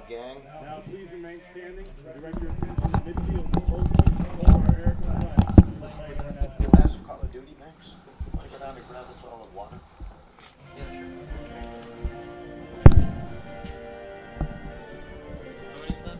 gang. Now please remain standing and direct your attention to midfield for both teams or our air flight. Last Call of Duty, Max. Want to go down and grab us all of water? Yeah, sure. How many is that?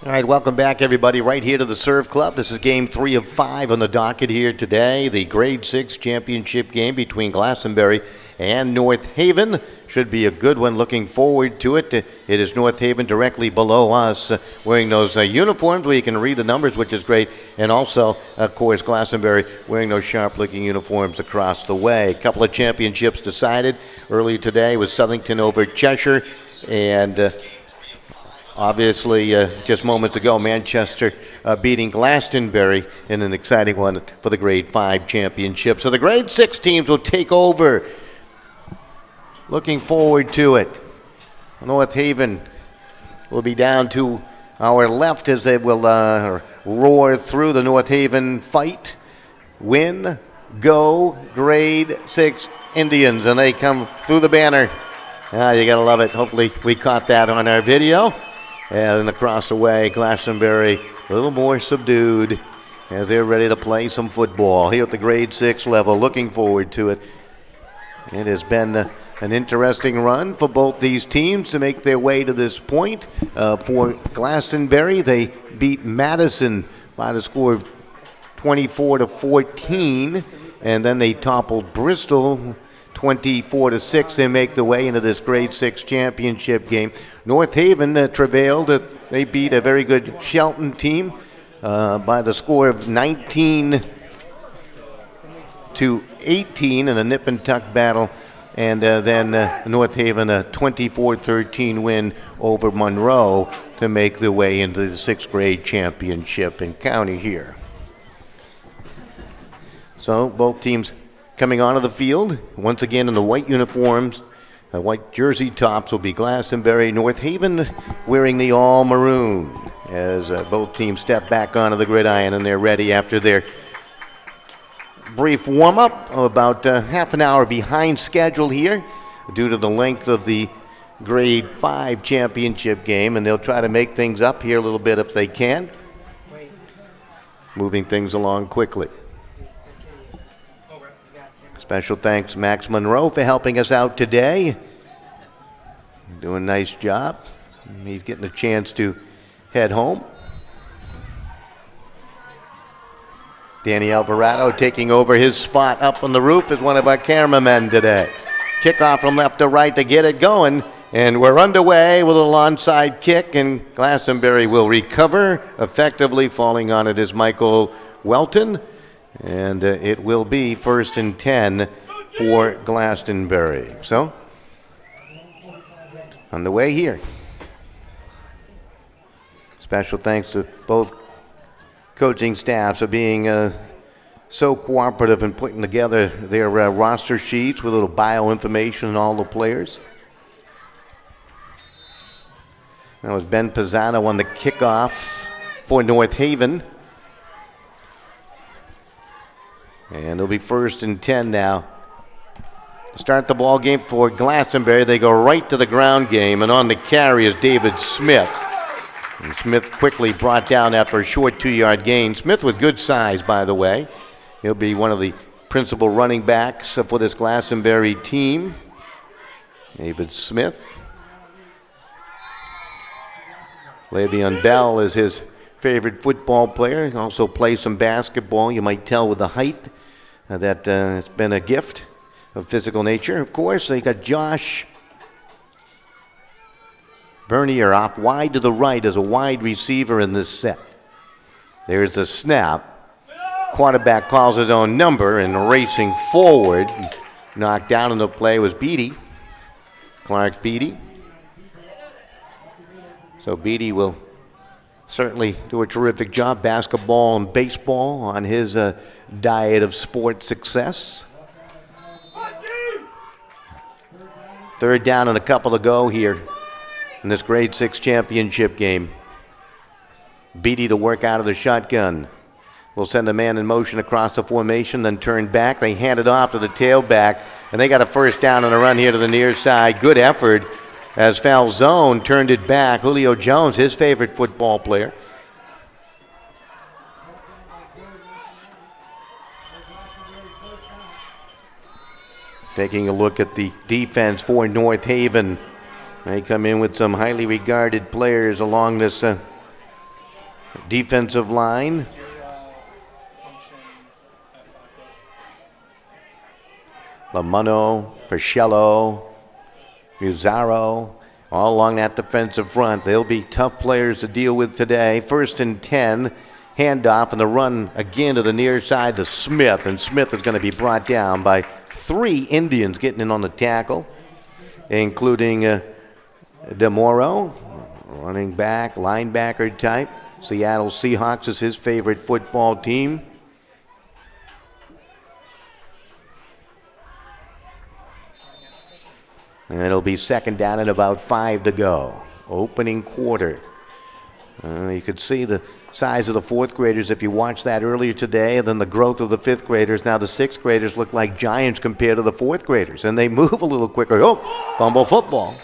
All right, welcome back, everybody, right here to the Serve Club. This is game 3 of 5 on the docket here today. The Grade 6 championship game between Glastonbury and North Haven. Should be a good one. Looking forward to it. It is North Haven directly below us, wearing those uniforms where you can read the numbers, which is great. And also, of course, Glastonbury wearing those sharp-looking uniforms across the way. A couple of championships decided earlier today with Southington over Cheshire. And obviously, just moments ago, Manchester beating Glastonbury in an exciting one for the Grade 5 championship. So the Grade 6 teams will take over. Looking forward to it. North Haven will be down to our left as they will roar through the North Haven fight. Win, go, Grade 6 Indians. And they come through the banner. You got to love it. Hopefully we caught that on our video. And across the way, Glastonbury a little more subdued as they're ready to play some football here at the Grade 6 level. Looking forward to it. It has been an interesting run for both these teams to make their way to this point. For Glastonbury, they beat Madison by the score of 24-14, and then they toppled Bristol 24-6. They make the way into this Grade 6 championship game. North Haven travailed. They beat a very good Shelton team by the score of 19-18 in a nip and tuck battle. And then North Haven a 24-13 win over Monroe to make their way into the 6th grade championship in county here. So both teams coming onto the field, once again in the white uniforms. The white jersey tops will be Glastonbury. North Haven wearing the all maroon as both teams step back onto the gridiron and they're ready after their brief warm-up, about half an hour behind schedule here due to the length of the Grade 5 championship game, and they'll try to make things up here a little bit if they can, moving things along quickly. Special thanks Max Monroe for helping us out today. Doing a nice job. He's getting a chance to head home. Danny Alvarado taking over his spot up on the roof as one of our cameramen today. Kickoff from left to right to get it going. And we're underway with a little onside kick, and Glastonbury will recover. Effectively falling on it is Michael Welton. And it will be 1st and 10 for Glastonbury. So, on the way here. Special thanks to both coaching staffs for being so cooperative in putting together their roster sheets with a little bio information on all the players. That was Ben Pisano on the kickoff for North Haven. And it'll be 1st and 10 now. To start the ball game for Glastonbury, they go right to the ground game, and on the carry is David Smith. And Smith quickly brought down after a short 2-yard gain. Smith with good size, by the way. He'll be one of the principal running backs for this Glastonbury team. David Smith. Le'Veon Bell is his favorite football player. He also plays some basketball. You might tell with the height that it's been a gift of physical nature. Of course, so you got Josh Bernier off wide to the right as a wide receiver in this set. There's a snap. Quarterback calls his own number and racing forward. Knocked down in the play was Beatty. Clark Beatty. So Beatty will certainly do a terrific job, basketball and baseball, on his diet of sports success. 3rd down and a couple to go here in this Grade 6 championship game. Beatty to work out of the shotgun. Will send a man in motion across the formation, then turn back. They hand it off to the tailback, and they got a 1st down on a run here to the near side. Good effort as Falzone turned it back. Julio Jones, his favorite football player. Taking a look at the defense for North Haven. They come in with some highly regarded players along this defensive line. Lamuno, Pichello, Muzzaro, all along that defensive front. They'll be tough players to deal with today. 1st and 10, handoff, and the run again to the near side to Smith. And Smith is going to be brought down by 3 Indians getting in on the tackle, including DeMoro, running back, linebacker type. Seattle Seahawks is his favorite football team. And it'll be 2nd down and about 5 to go. Opening quarter. You could see the size of the 4th graders if you watched that earlier today, and then the growth of the 5th graders. Now the 6th graders look like giants compared to the 4th graders, and they move a little quicker. Oh, fumble football.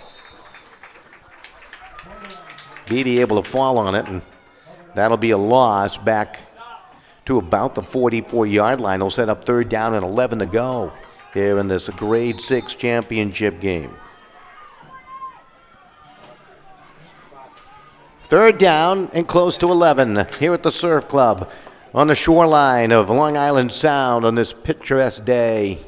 Beatty able to fall on it, and that'll be a loss back to about the 44-yard line. They'll set up 3rd down and 11 to go here in this grade 6 championship game. 3rd down and close to 11 here at the Surf Club on the shoreline of Long Island Sound on this picturesque day.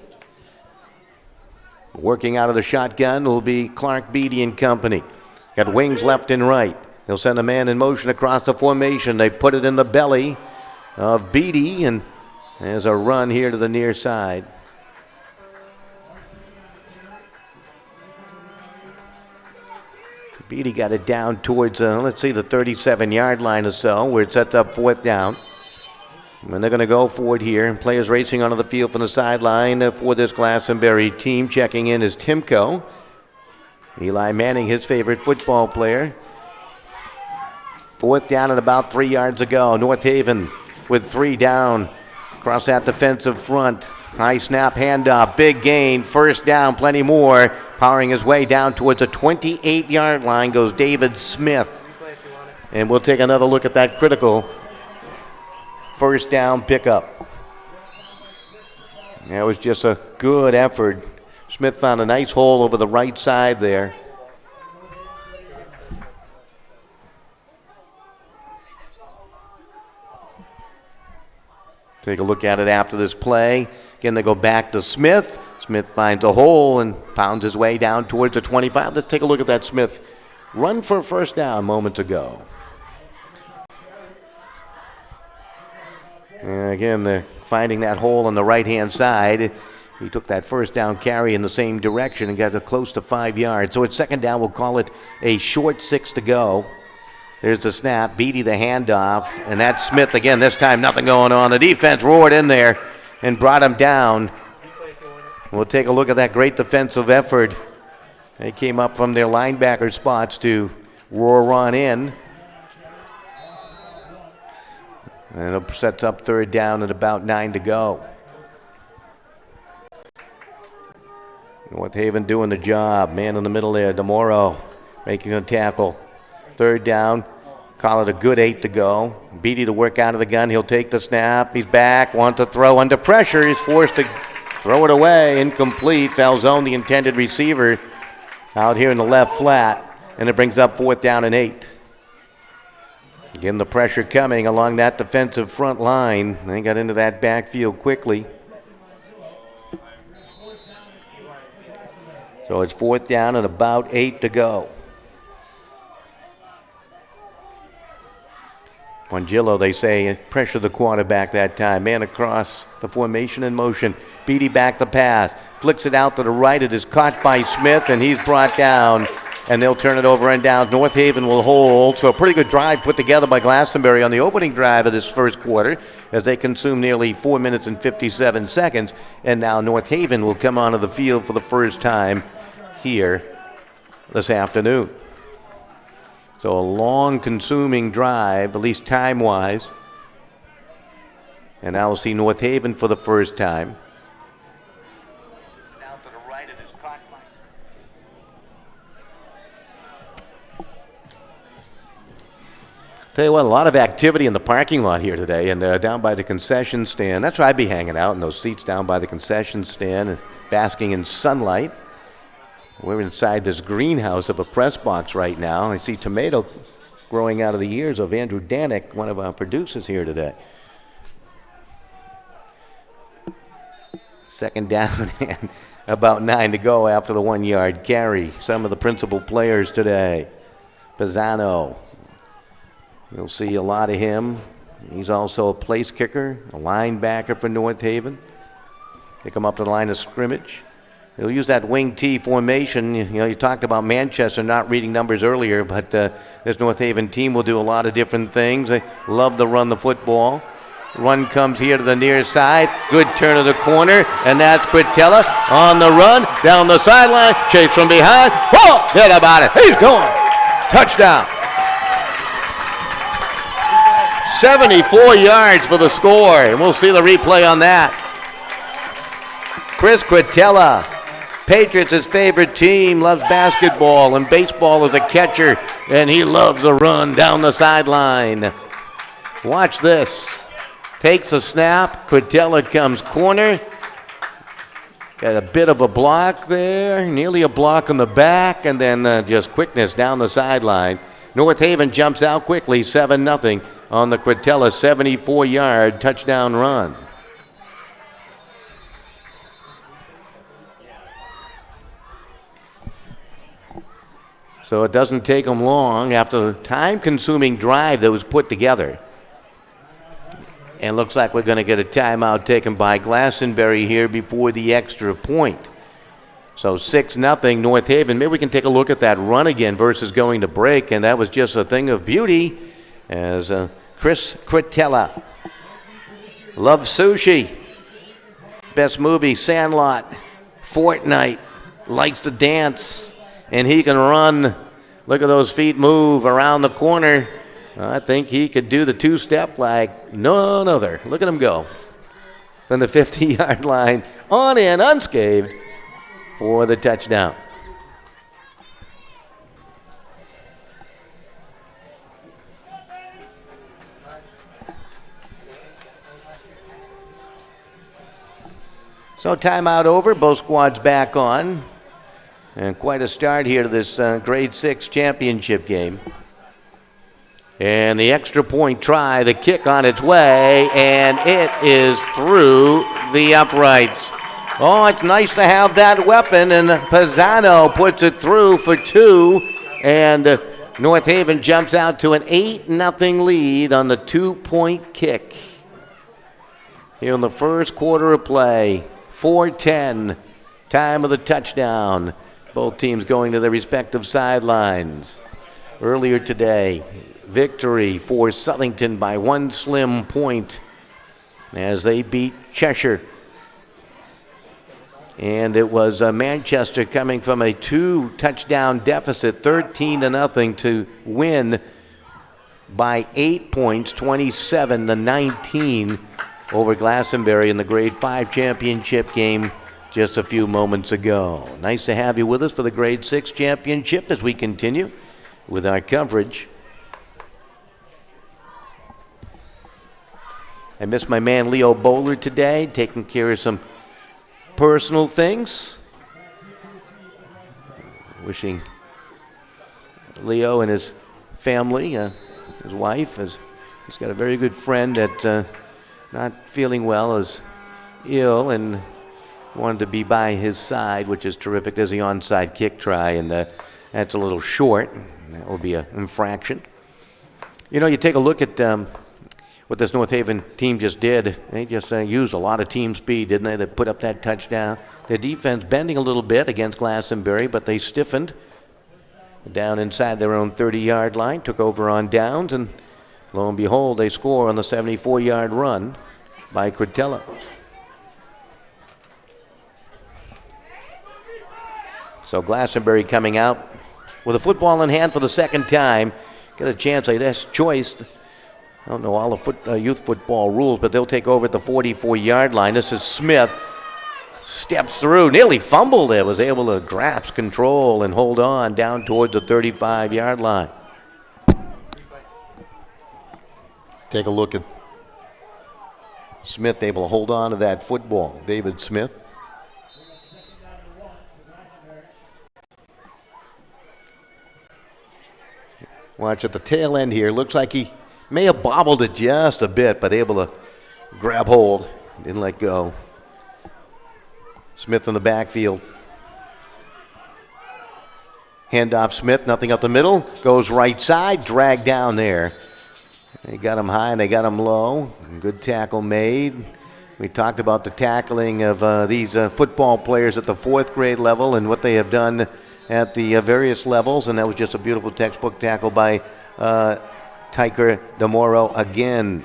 Working out of the shotgun will be Clark Beatty and company. Got wings left and right. They'll send a man in motion across the formation. They put it in the belly of Beatty, and there's a run here to the near side. Beatty got it down towards, the 37-yard line or so, where it sets up 4th down. And they're going to go for it here. And players racing onto the field from the sideline for this Glastonbury team. Checking in is Timko. Eli Manning, his favorite football player. 4th down and about 3 yards to go. North Haven with 3 down. Across that defensive front. High snap, handoff, big gain, 1st down, plenty more. Powering his way down towards the 28-yard line goes David Smith. And we'll take another look at that critical 1st down pickup. That was just a good effort. Smith found a nice hole over the right side there. Take a look at it after this play. Again, they go back to Smith. Smith finds a hole and pounds his way down towards the 25. Let's take a look at that Smith run for 1st down moments ago. And again, they're finding that hole on the right-hand side. He took that 1st down carry in the same direction and got it close to 5 yards. So it's 2nd down. We'll call it a short 6 to go. There's the snap, Beatty the handoff, and that's Smith again. This time nothing going on. The defense roared in there and brought him down. We'll take a look at that great defensive effort. They came up from their linebacker spots to roar on in. And it sets up 3rd down at about 9 to go. North Haven doing the job. Man in the middle there, DeMoro making a tackle. 3rd down. Call it a good 8 to go. Beatty to work out of the gun. He'll take the snap. He's back. Wants to throw under pressure. He's forced to throw it away. Incomplete. Foul zone the intended receiver out here in the left flat. And it brings up 4th down and 8. Again, the pressure coming along that defensive front line. They got into that backfield quickly. So it's 4th down and about 8 to go. Pongillo, they say, pressure the quarterback that time. Man across the formation in motion. Beatty back the pass. Flicks it out to the right. It is caught by Smith, and he's brought down. And they'll turn it over and down. North Haven will hold. So a pretty good drive put together by Glastonbury on the opening drive of this 1st quarter as they consume nearly 4 minutes and 57 seconds. And now North Haven will come onto the field for the first time here this afternoon. So a long consuming drive, at least time-wise. And now we'll see North Haven for the first time. Now to the right, it is caught by... Tell you what, a lot of activity in the parking lot here today, and down by the concession stand. That's where I'd be hanging out, in those seats down by the concession stand and basking in sunlight. We're inside this greenhouse of a press box right now. I see Tomato growing out of the years of Andrew Danick, one of our producers here today. Second down and about 9 to go after the 1-yard carry. Some of the principal players today. Pisano, you'll see a lot of him. He's also a place kicker, a linebacker for North Haven. They come up to the line of scrimmage. They'll use that wing T formation. You know, you talked about Manchester not reading numbers earlier, but this North Haven team will do a lot of different things. They love to run the football. Run comes here to the near side. Good turn of the corner, and that's Quintella on the run, down the sideline, chase from behind. Whoa! Hit about it. He's going. Touchdown. 74 yards for the score, and we'll see the replay on that. Chris Quintella, Patriots' favorite team, loves basketball and baseball as a catcher, and he loves a run down the sideline. Watch this. Takes a snap. Quintella comes corner. Got a bit of a block there, nearly a block on the back, and then just quickness down the sideline. North Haven jumps out quickly, 7-0 on the Quintella 74-yard touchdown run. So it doesn't take them long after the time-consuming drive that was put together. And looks like we're going to get a timeout taken by Glastonbury here before the extra point. So 6-0 North Haven. Maybe we can take a look at that run again versus going to break. And that was just a thing of beauty as Chris Quintella. Love sushi. Best movie, Sandlot. Fortnite. Likes to dance. And he can run. Look at those feet move around the corner. I think he could do the two-step like none other. Look at him go. From the 50-yard line, on in, unscathed for the touchdown. So timeout over, both squads back on. And quite a start here to this grade 6 championship game. And the extra point try, the kick on its way, and it is through the uprights. Oh, it's nice to have that weapon, and Pisano puts it through for 2, and North Haven jumps out to an 8-0 lead on the 2-point kick. Here in the first quarter of play, 4:10, time of the touchdown. Both teams going to their respective sidelines. Earlier today, victory for Southington by 1 slim point as they beat Cheshire. And it was Manchester coming from a 2-touchdown deficit, 13-0 to win by 8 points, 27-19 over Glastonbury in the grade 5 championship game just a few moments ago. Nice to have you with us for the grade 6 championship as we continue with our coverage. I miss my man Leo Bowler today, taking care of some personal things. Wishing Leo and his family, his wife, he's got a very good friend that not feeling well, is ill, and wanted to be by his side, which is terrific. There's the onside kick try, and that's a little short. That will be an infraction. You know, you take a look at what this North Haven team just did. They just used a lot of team speed, didn't they? They put up that touchdown. Their defense bending a little bit against Glastonbury, but they stiffened down inside their own 30-yard line, took over on downs, and lo and behold, they score on the 74-yard run by Quintella. So Glastonbury coming out with a football in hand for the second time. Get a chance at this choice. I don't know all the youth football rules, but they'll take over at the 44-yard line. This is Smith. Steps through, nearly fumbled it, was able to grasp control and hold on down towards the 35-yard line. Take a look at Smith able to hold on to that football. David Smith. Watch at the tail end here. Looks like he may have bobbled it just a bit, but able to grab hold. Didn't let go. Smith in the backfield. Handoff Smith, nothing up the middle. Goes right side, dragged down there. They got him high and they got him low. Good tackle made. We talked about the tackling of these football players at the fourth grade level and what they have done at the various levels, and that was just a beautiful textbook tackle by Tyker DeMoro again.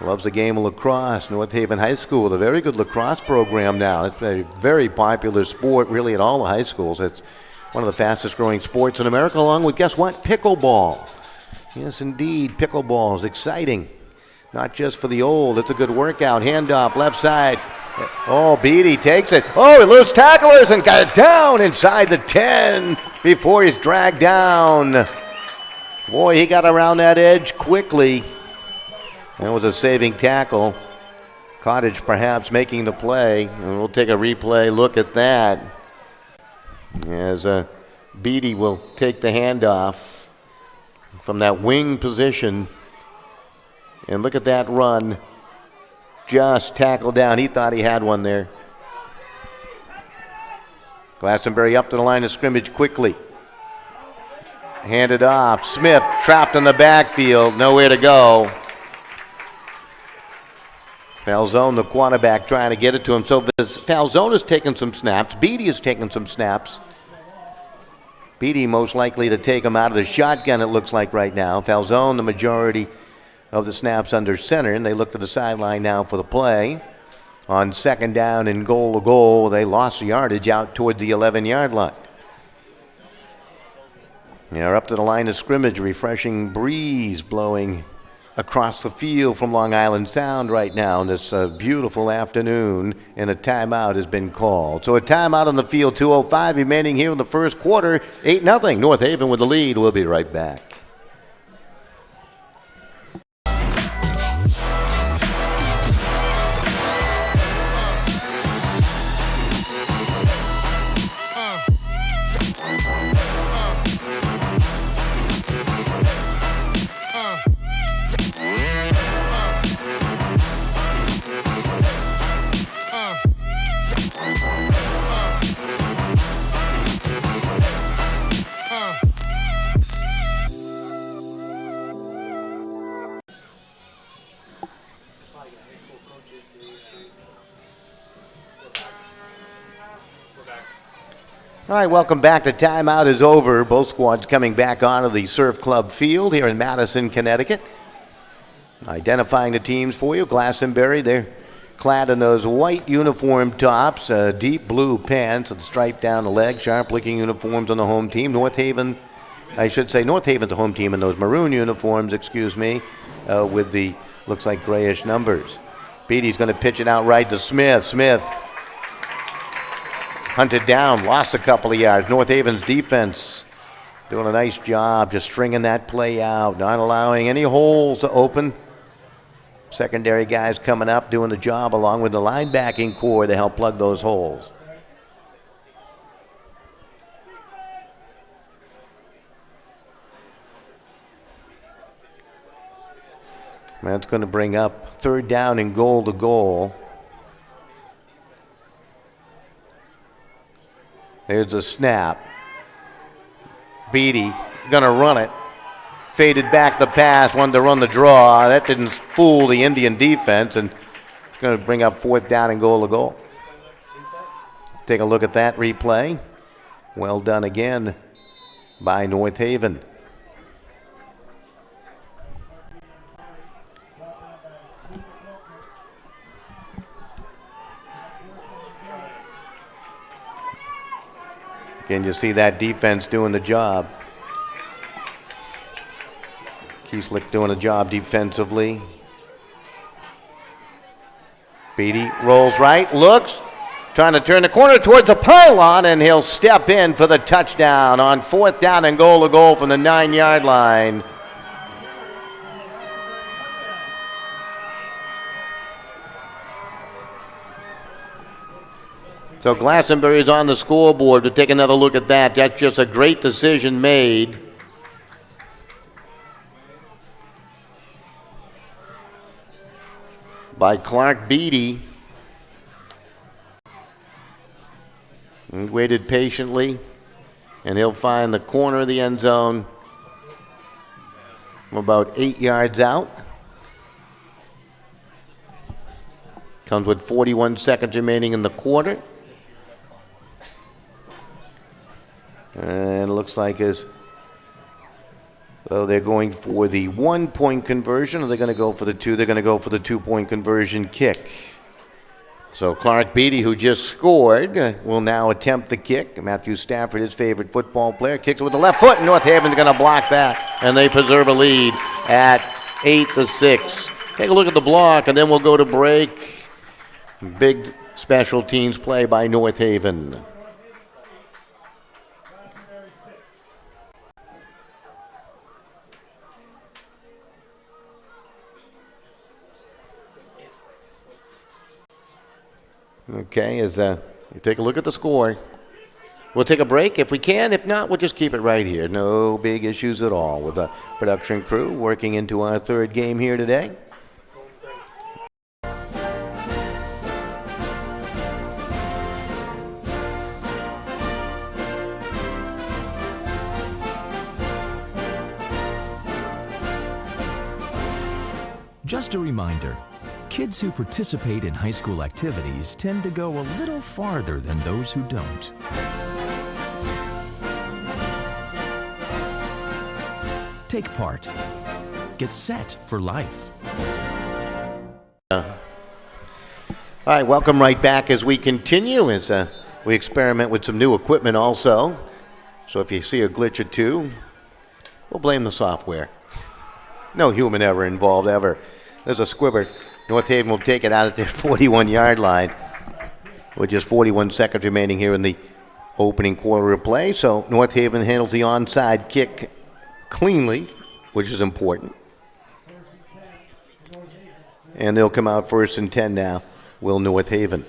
Loves the game of lacrosse. North Haven High School with a very good lacrosse program now. It's a very popular sport really at all the high schools. It's one of the fastest growing sports in America, along with, guess what, pickleball. Yes, indeed, pickleball is exciting. Not just for the old. It's a good workout. Handoff, left side. Oh, Beatty takes it. Oh, he loose tacklers and got it down inside the 10 before he's dragged down. Boy, he got around that edge quickly. That was a saving tackle. Cottage perhaps making the play. And we'll take a replay look at that. As Beatty will take the handoff from that wing position. And look at that run. Just tackled down. He thought he had one there. Glastonbury up to the line of scrimmage quickly. Handed off. Smith trapped in the backfield. Nowhere to go. Falzone, the quarterback, trying to get it to him. So Falzone is taking some snaps. Beatty is taking some snaps. Beatty most likely to take him out of the shotgun, it looks like right now. Falzone, the majority of the snaps under center, and they look to the sideline now for the play. On second down and goal to goal, they lost the yardage out towards the 11-yard line. They're up to the line of scrimmage, refreshing breeze blowing across the field from Long Island Sound right now on this beautiful afternoon, and a timeout has been called. So a timeout on the field, 2:05 remaining here in the first quarter, 8-0. North Haven with the lead. We'll be right back. All right, welcome back. The timeout is over. Both squads coming back onto the Surf Club field here in Madison, Connecticut. Identifying the teams for you. Glastonbury, they're clad in those white uniform tops, deep blue pants with a stripe down the leg, sharp-looking uniforms on the home team. North Haven's the home team in those maroon uniforms, with the, looks like grayish numbers. Beatty's going to pitch it out right to Smith. Smith hunted down, lost a couple of yards. North Haven's defense doing a nice job just stringing that play out, not allowing any holes to open. Secondary guys coming up, doing the job along with the linebacking core to help plug those holes. That's going to bring up third down and goal to goal. There's a snap. Beatty going to run it. Faded back the pass, wanted to run the draw. That didn't fool the Indian defense, and it's going to bring up fourth down and goal to goal. Take a look at that replay. Well done again by North Haven. Again, you see that defense doing the job. Kieslick doing a job defensively. Beatty rolls right, looks, trying to turn the corner towards the pylon, and he'll step in for the touchdown on fourth down and goal to goal from the 9-yard line. So Glastonbury is on the scoreboard. To take another look at that, that's just a great decision made by Clark Beatty. He waited patiently, and he'll find the corner of the end zone from about 8 yards out. Comes with 41 seconds remaining in the quarter. And it looks like they're going for the 1-point conversion, or they're going to go for the 2. They're going to go for the 2-point conversion kick. So Clark Beatty, who just scored, will now attempt the kick. Matthew Stafford, his favorite football player, kicks it with the left foot, and North Haven's going to block that, and they preserve a lead at 8-6. Take a look at the block, and then we'll go to break. Big special teams play by North Haven. Okay, you take a look at the score. We'll take a break if we can. If not, we'll just keep it right here. No big issues at all with the production crew working into our third game here today. Just a reminder, kids who participate in high school activities tend to go a little farther than those who don't. Take part. Get set for life. All right, welcome right back as we continue, as we experiment with some new equipment also. So if you see a glitch or two, we'll blame the software. No human error involved ever. There's a squibber. North Haven will take it out at their 41-yard line with just 41 seconds remaining here in the opening quarter of play. So North Haven handles the onside kick cleanly, which is important. And they'll come out 1st and 10 now, will North Haven.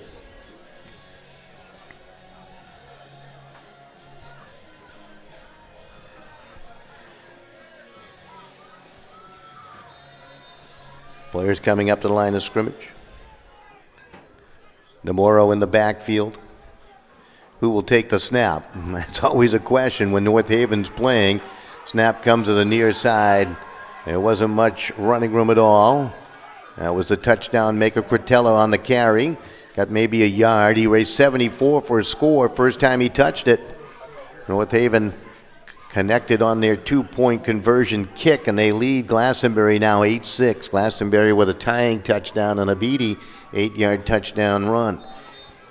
Players coming up to the line of scrimmage. Demoro in the backfield. Who will take the snap? That's always a question when North Haven's playing. Snap comes to the near side. There wasn't much running room at all. That was the touchdown maker, Cortella, on the carry. Got maybe a yard. He raced 74 for a score. First time he touched it. North Haven connected on their 2-point conversion kick, and they lead Glastonbury now 8-6. Glastonbury with a tying touchdown and a Beatty 8-yard touchdown run.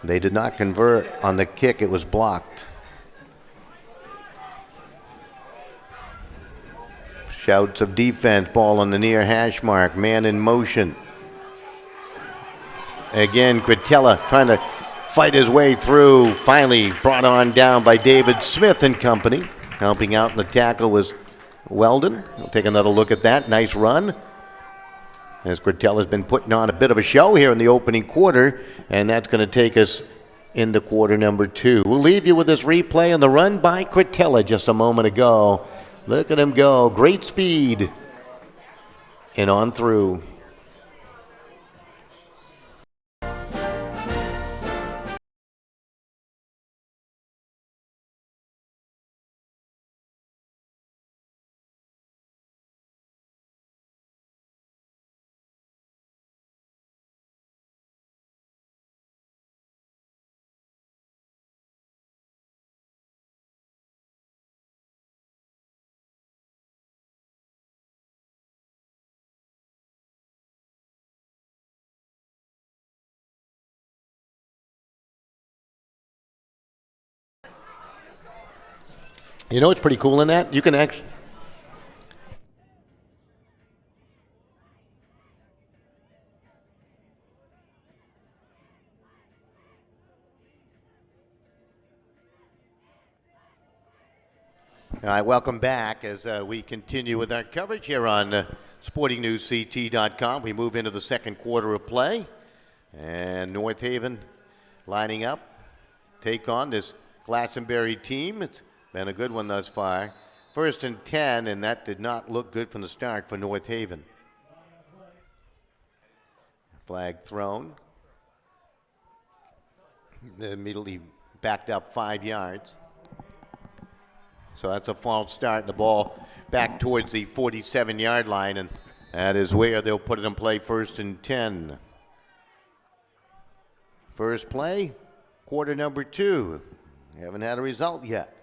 They did not convert on the kick. It was blocked. Shouts of defense. Ball on the near hash mark. Man in motion. Again, Quintella trying to fight his way through. Finally brought on down by David Smith and company. Helping out in the tackle was Weldon. We'll take another look at that. Nice run. As Quintella's been putting on a bit of a show here in the opening quarter, and that's going to take us into quarter number 2. We'll leave you with this replay on the run by Quintella just a moment ago. Look at him go. Great speed. And on through. You know what's pretty cool in that? You can actually... All right, welcome back as we continue with our coverage here on SportingNewsCT.com. We move into the second quarter of play. And North Haven lining up, take on this Glastonbury team. It's been a good one thus far. 1st and 10, and that did not look good from the start for North Haven. Flag thrown. They immediately backed up 5 yards. So that's a false start. The ball back towards the 47-yard line, and that is where they'll put it in play, 1st and 10. First play, quarter number 2. Haven't had a result yet.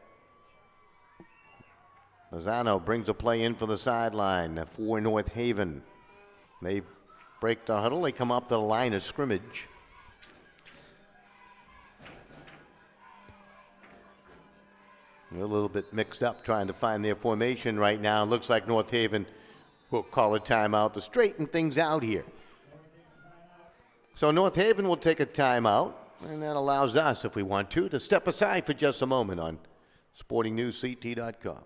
Mazzano brings a play in for the sideline for North Haven. They break the huddle. They come up to the line of scrimmage. They're a little bit mixed up trying to find their formation right now. Looks like North Haven will call a timeout to straighten things out here. So North Haven will take a timeout, and that allows us, if we want to step aside for just a moment on SportingNewsCT.com.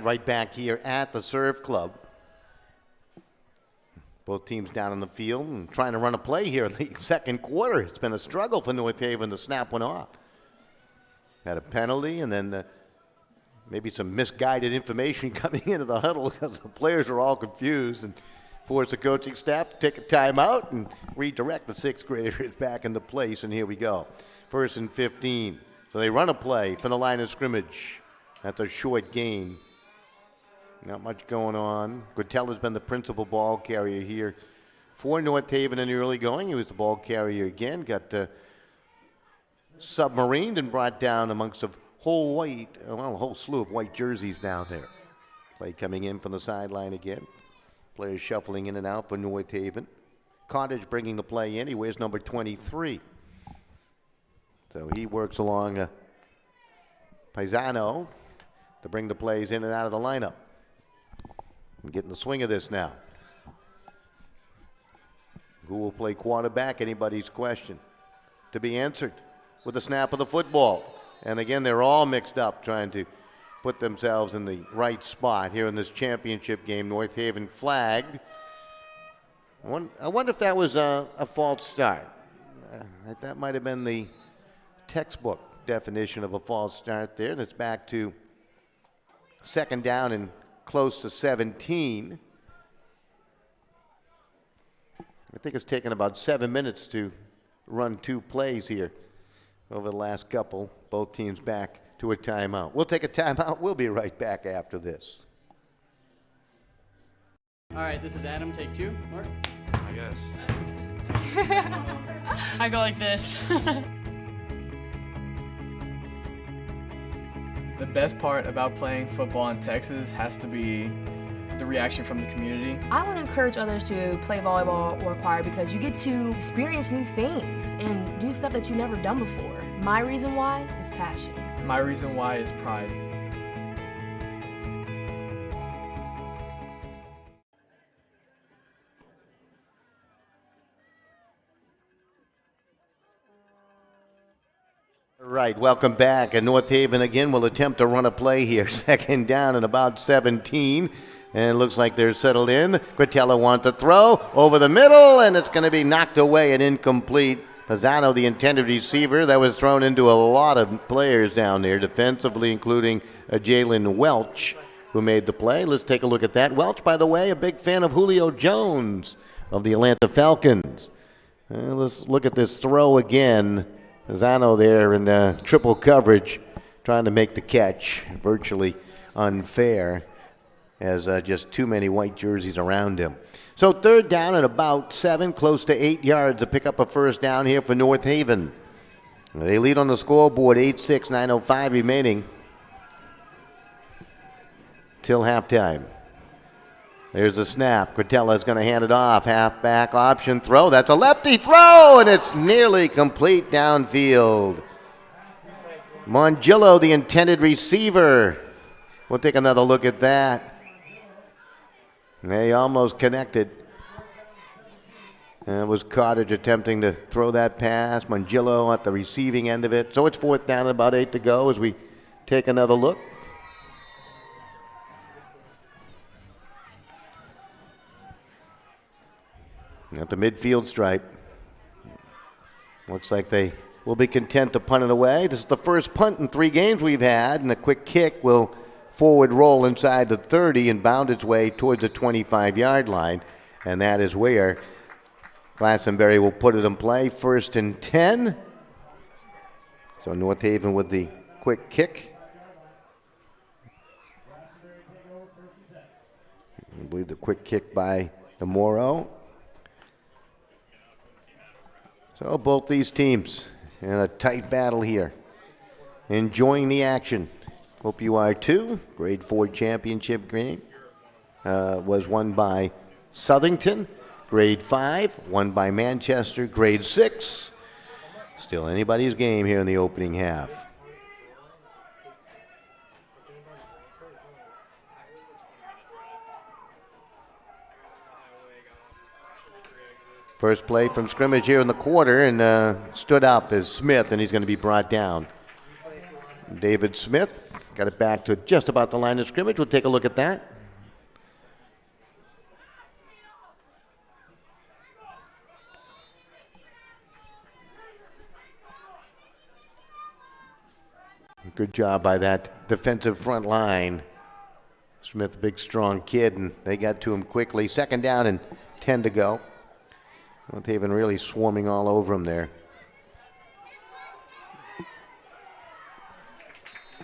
Right back here at the Serve Club. Both teams down in the field and trying to run a play here in the second quarter. It's been a struggle for North Haven to snap one off. Had a penalty, and then maybe some misguided information coming into the huddle because the players are all confused, and forced the coaching staff to take a timeout and redirect the 6th graders back into place, and here we go. 1st and 15. So they run a play from the line of scrimmage. That's a short gain. Not much going on. Guatella's been the principal ball carrier here for North Haven in the early going. He was the ball carrier again. Got submarined and brought down amongst a whole slew of white jerseys down there. Play coming in from the sideline again. Players shuffling in and out for North Haven. Cottage bringing the play in. He wears number 23. So he works along Paisano to bring the plays in and out of the lineup. I'm getting the swing of this now. Who will play quarterback? Anybody's question to be answered with the snap of the football. And again, they're all mixed up trying to put themselves in the right spot here in this championship game. North Haven flagged. I wonder if that was a false start. That might have been the textbook definition of a false start there. That's back to 2nd down and close to 17. I think it's taken about 7 minutes to run 2 plays here over the last couple. Both teams back to a timeout. We'll take a timeout. We'll be right back after this. All right, this is Adam. Take 2. Mark? I guess. I go like this. The best part about playing football in Texas has to be the reaction from the community. I want to encourage others to play volleyball or choir because you get to experience new things and do stuff that you've never done before. My reason why is passion. My reason why is pride. Right, welcome back. And North Haven again will attempt to run a play here. 2nd down and about 17. And it looks like they're settled in. Guatella wants to throw over the middle, and it's going to be knocked away and incomplete. Pisano, the intended receiver, that was thrown into a lot of players down there defensively, including Jalen Welch, who made the play. Let's take a look at that. Welch, by the way, a big fan of Julio Jones of the Atlanta Falcons. Let's look at this throw again. Pisano there in the triple coverage, trying to make the catch. Virtually unfair, as just too many white jerseys around him. So 3rd down and about 7, close to 8 yards to pick up a 1st down here for North Haven. They lead on the scoreboard, 8-6, 9:05 remaining till halftime. There's a snap. Cortella's going to hand it off. Halfback option throw. That's a lefty throw, and it's nearly complete downfield. Mongillo, the intended receiver. We'll take another look at that. They almost connected Was Cottage attempting to throw that pass. Mangillo at the receiving end of it. So it's 4th down and about 8 to go as we take another look. At the midfield stripe. Looks like they will be content to punt it away. This is the first punt in 3 games we've had, and a quick kick will forward roll inside the 30 and bound its way towards the 25-yard line. And that is where Glastonbury will put it in play. 1st and 10. So North Haven with the quick kick. I believe the quick kick by Demoro. So both these teams in a tight battle here. Enjoying the action. Hope you are too. Grade 4 championship game was won by Southington. Grade 5 won by Manchester. Grade 6 still anybody's game here in the opening half. First play from scrimmage here in the quarter, and stood up as Smith, and he's going to be brought down. David Smith got it back to just about the line of scrimmage. We'll take a look at that. Good job by that defensive front line. Smith, a big, strong kid, and they got to him quickly. 2nd down and 10 to go. North Haven really swarming all over him there.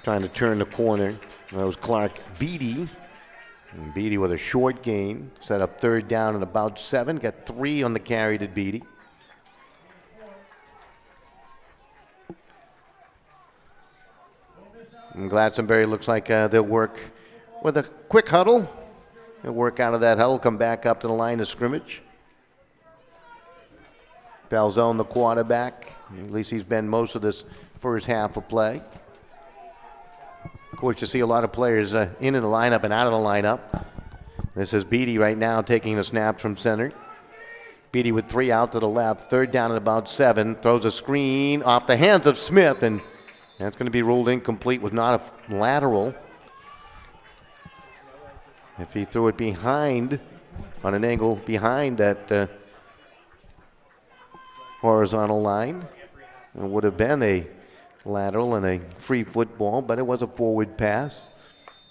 Trying to turn the corner. That was Clark Beatty. And Beatty with a short gain. Set up 3rd down and about 7. Got 3 on the carry to Beatty. And Glastonbury looks like they'll work with a quick huddle. They'll work out of that huddle, come back up to the line of scrimmage. Falzone, the quarterback. At least he's been most of this first half of play. Of course, you see a lot of players in the lineup and out of the lineup. This is Beatty right now taking the snap from center. Beatty with 3 out to the left. 3rd down at about 7. Throws a screen off the hands of Smith, and that's going to be ruled incomplete with not a lateral. If he threw it behind, on an angle behind that horizontal line, it would have been a lateral and a free football, but it was a forward pass.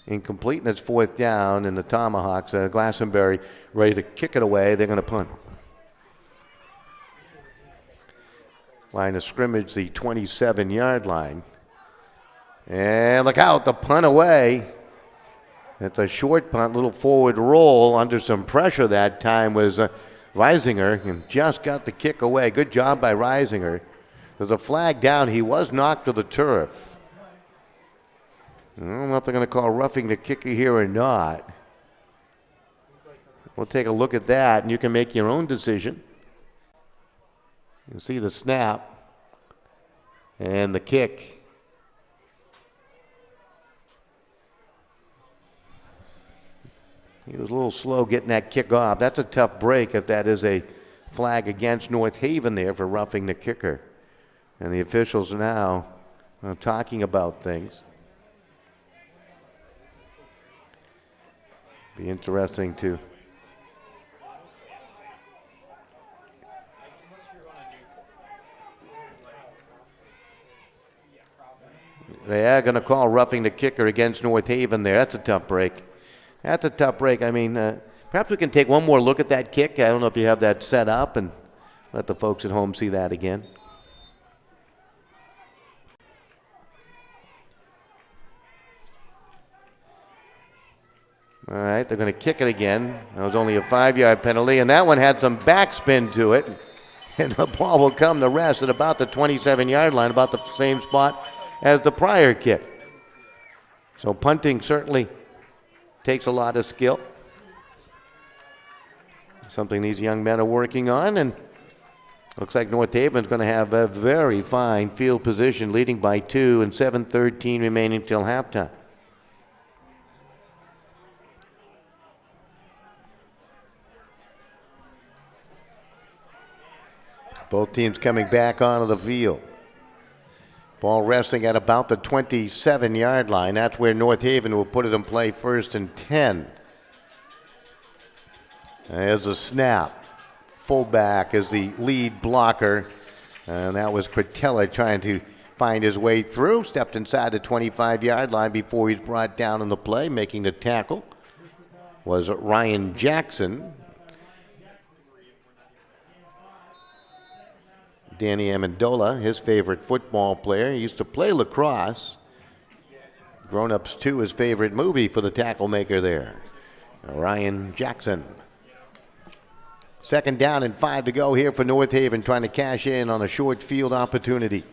Incomplete, and it's 4th down, and the Tomahawks, Glastonbury, ready to kick it away. They're going to punt. Line of scrimmage, the 27-yard line. And look out, the punt away. It's a short punt, little forward roll under some pressure that time was Reisinger, and just got the kick away. Good job by Reisinger. There's a flag down. He was knocked to the turf. I don't know if they're going to call roughing the kicker here or not. We'll take a look at that, and you can make your own decision. You see the snap and the kick. He was a little slow getting that kick off. That's a tough break if that is a flag against North Haven there for roughing the kicker. And the officials are now talking about things. Be interesting to they are going to call roughing the kicker against North Haven there. That's a tough break. That's a tough break. I mean, perhaps we can take one more look at that kick. I don't know if you have that set up, and let the folks at home see that again. All right, they're going to kick it again. That was only a 5-yard penalty, and that one had some backspin to it. And the ball will come to rest at about the 27-yard line, about the same spot as the prior kick. So punting certainly takes a lot of skill. Something these young men are working on, and looks like North Haven's going to have a very fine field position, leading by 2 and 7:13 remaining till halftime. Both teams coming back onto the field. Ball resting at about the 27-yard line. That's where North Haven will put it in play, 1st and 10. There's a snap. Fullback is the lead blocker. And that was Cretella trying to find his way through. Stepped inside the 25-yard line before he's brought down in the play. Making the tackle was Ryan Jackson. Danny Amendola, his favorite football player. He used to play lacrosse. Grown Ups 2, his favorite movie for the tackle maker there. Ryan Jackson. 2nd down and 5 to go here for North Haven, trying to cash in on a short field opportunity.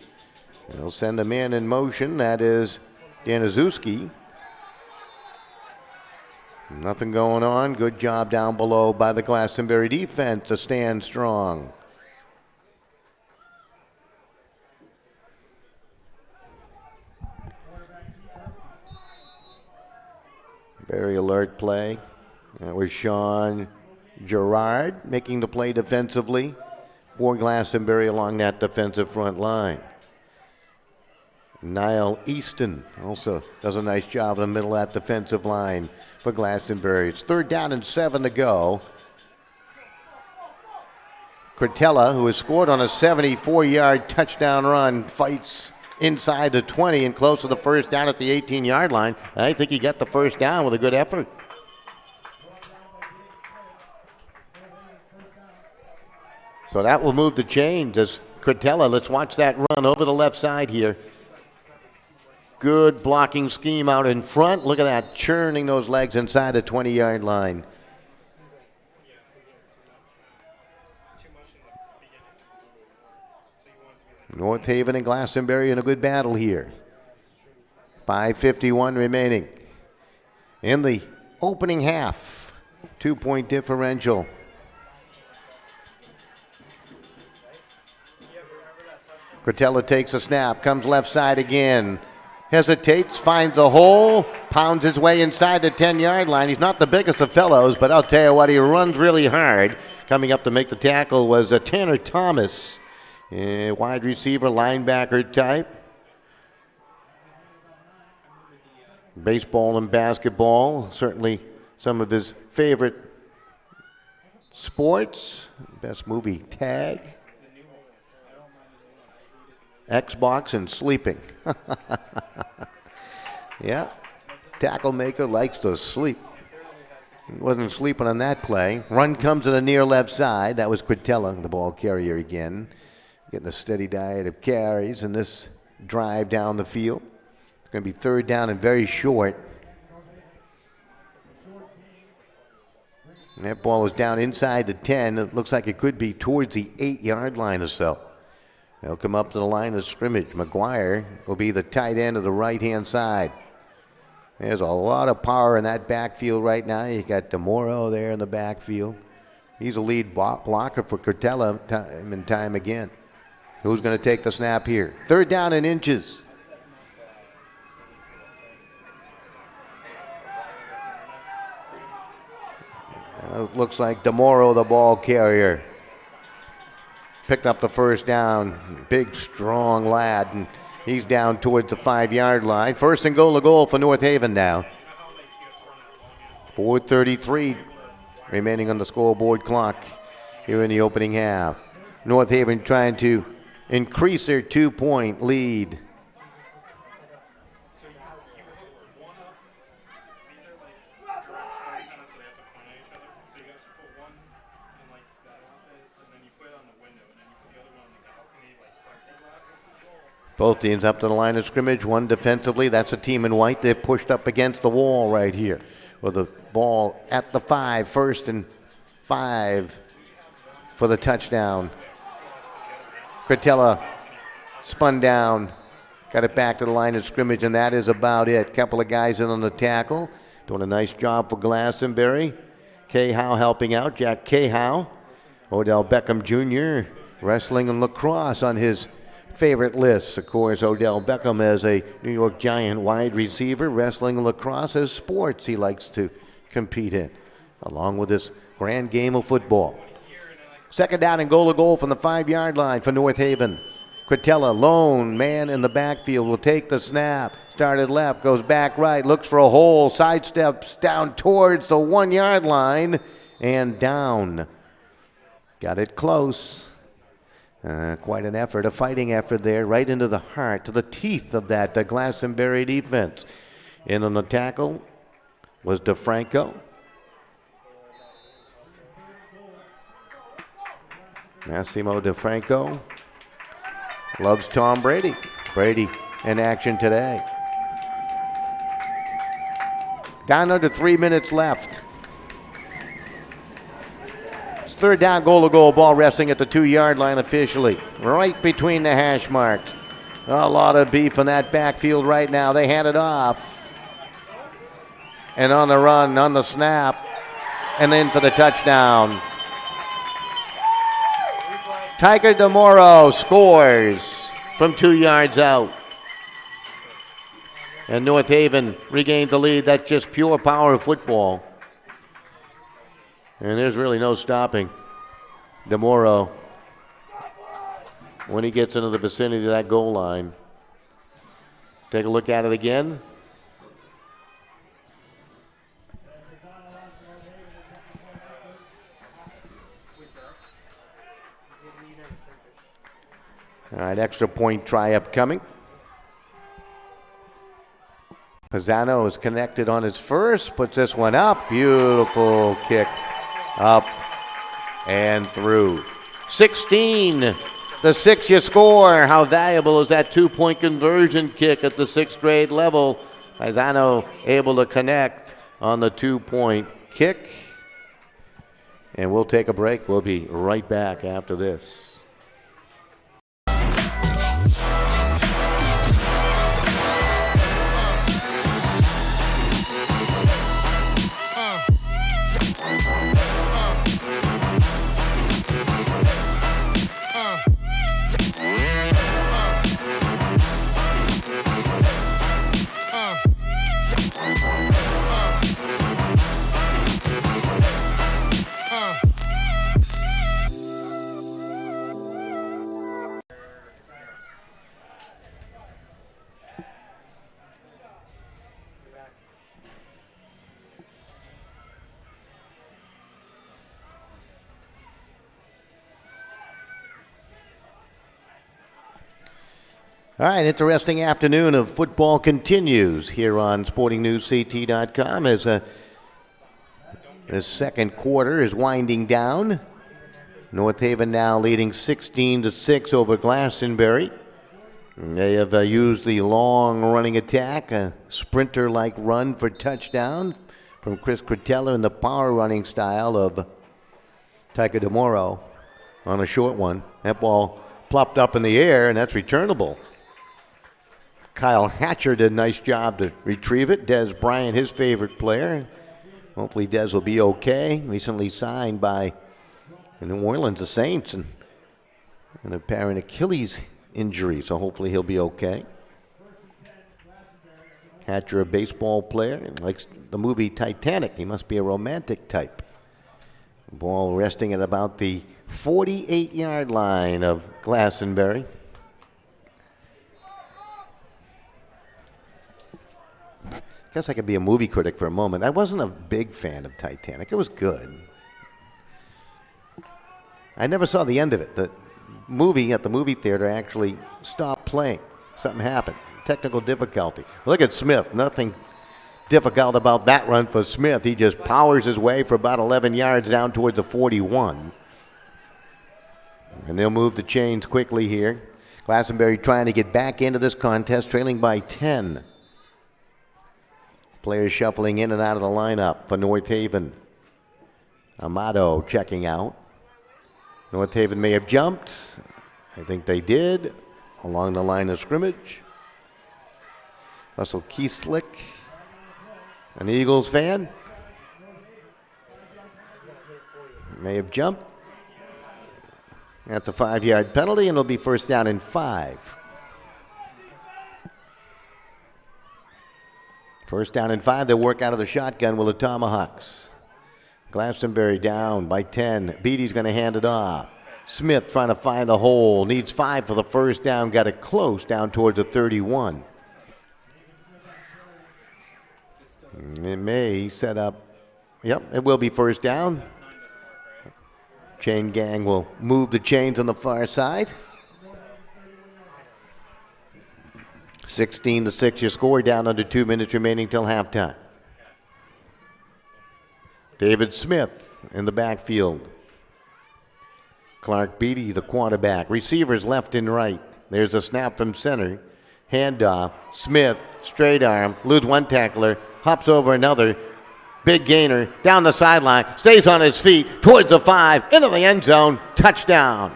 They'll send a man in motion. That is Danizewski. Nothing going on. Good job down below by the Glastonbury defense to stand strong. Very alert play. That was Sean Gerard making the play defensively for Glastonbury along that defensive front line. Niall Easton also does a nice job in the middle of that defensive line for Glastonbury. It's 3rd down and 7 to go. Cretella, who has scored on a 74-yard touchdown run, fights inside the 20 and close to the 1st down at the 18-yard line. I think he got the 1st down with a good effort. So that will move the chains as Cretella, let's watch that run over the left side here. Good blocking scheme out in front. Look at that, churning those legs inside the 20-yard line. North Haven and Glastonbury in a good battle here. 5:51 remaining in the opening half. 2-point differential. Cretella takes a snap, comes left side again. Hesitates, finds a hole, pounds his way inside the 10-yard line. He's not the biggest of fellows, but I'll tell you what, he runs really hard. Coming up to make the tackle was Tanner Thomas. Wide receiver, linebacker type. Baseball and basketball, certainly some of his favorite sports. Best movie, Tag. Xbox and sleeping. Yeah, tackle maker likes to sleep. He wasn't sleeping on that play. Run comes to the near left side. That was Cretella, the ball carrier again. Getting a steady diet of carries in this drive down the field. It's going to be 3rd down and very short. And that ball is down inside the 10. It looks like it could be towards the 8-yard line or so. They'll come up to the line of scrimmage. McGuire will be the tight end of the right-hand side. There's a lot of power in that backfield right now. You got DeMoro there in the backfield. He's a lead blocker for Cretella time and time again. Who's going to take the snap here? 3rd down and inches. Looks like DeMoro, the ball carrier. Picked up the 1st down. Big, strong lad. And he's down towards the 5-yard line. 1st and goal for North Haven now. 4:33 remaining on the scoreboard clock here in the opening half. North Haven trying to increase their 2-point lead. Both teams up to the line of scrimmage, one defensively. That's a team in white. They're pushed up against the wall right here with the ball at the 5, 1st and 5 for the touchdown. Cretella spun down, got it back to the line of scrimmage, and that is about it. Couple of guys in on the tackle, doing a nice job for Glastonbury. Cahow helping out, Jack Cahow. Odell Beckham Jr. wrestling and lacrosse on his favorite lists. Of course, Odell Beckham as a New York Giant wide receiver, wrestling and lacrosse as sports he likes to compete in, along with this grand game of football. Second down and goal from the 5-yard line for North Haven. Cretella, lone man in the backfield, will take the snap. Started left, goes back right, looks for a hole, sidesteps down towards the 1-yard line, and down. Got it close. Quite an effort, a fighting effort there, right into the heart, to the teeth of that Glastonbury defense. In on the tackle was DeFranco. Massimo DeFranco loves Tom Brady. Brady in action today. Down under 3 minutes left. It's third down, goal, ball resting at the 2-yard line officially. Right between the hash marks. A lot of beef in that backfield right now. They hand it off. And on the run, on the snap, and then for the touchdown. Tiger DeMoro scores from 2 yards out. And North Haven regained the lead. That's just pure power of football. And there's really no stopping DeMoro when he gets into the vicinity of that goal line. Take a look at it again. All right, extra point try upcoming. Pisano is connected on his first, puts this one up. Beautiful kick up and through. 16, the 6 you score. How valuable is that 2-point conversion kick at the 6th grade level? Pisano able to connect on the 2-point kick. And we'll take a break. We'll be right back after this. All right, interesting afternoon of football continues here on SportingNewsCT.com as the second quarter is winding down. North Haven now leading 16-6 over Glastonbury. They have used the long running attack, a sprinter-like run for touchdown from Chris Cretella in the power running style of Tyka DeMoro on a short one. That ball plopped up in the air, and that's returnable. Kyle Hatcher did a nice job to retrieve it. Des Bryant, his favorite player. Hopefully Des will be okay. Recently signed by the New Orleans, the Saints, and an apparent Achilles injury, so hopefully he'll be okay. Hatcher, a baseball player, likes the movie Titanic. He must be a romantic type. Ball resting at about the 48-yard line of Glastonbury. Guess I could be a movie critic for a moment. I wasn't a big fan of Titanic. It was good. I never saw the end of it. The movie at the movie theater actually stopped playing. Something happened. Technical difficulty. Look at Smith. Nothing difficult about that run for Smith. He just powers his way for about 11 yards down towards the 41. And they'll move the chains quickly here. Glastonbury trying to get back into this contest, trailing by 10. Players shuffling in and out of the lineup for North Haven. Amato checking out. North Haven may have jumped. I think they did along the line of scrimmage. Russell Kieslick, an Eagles fan, may have jumped. That's a 5-yard penalty, and it'll be first down and 5. First down and 5, they'll work out of the shotgun with the Tomahawks. Glastonbury down by 10. Beatty's going to hand it off. Smith trying to find the hole. Needs 5 for the first down. Got it close down towards the 31. It may set up. Yep, it will be first down. Chain gang will move the chains on the far side. 16-6 your score, down under 2 minutes remaining till halftime. David Smith in the backfield. Clark Beatty, the quarterback. Receivers left and right. There's a snap from center. Handoff. Smith, straight arm, lose one tackler, hops over another. Big gainer, down the sideline, stays on his feet, towards the 5, into the end zone, touchdown.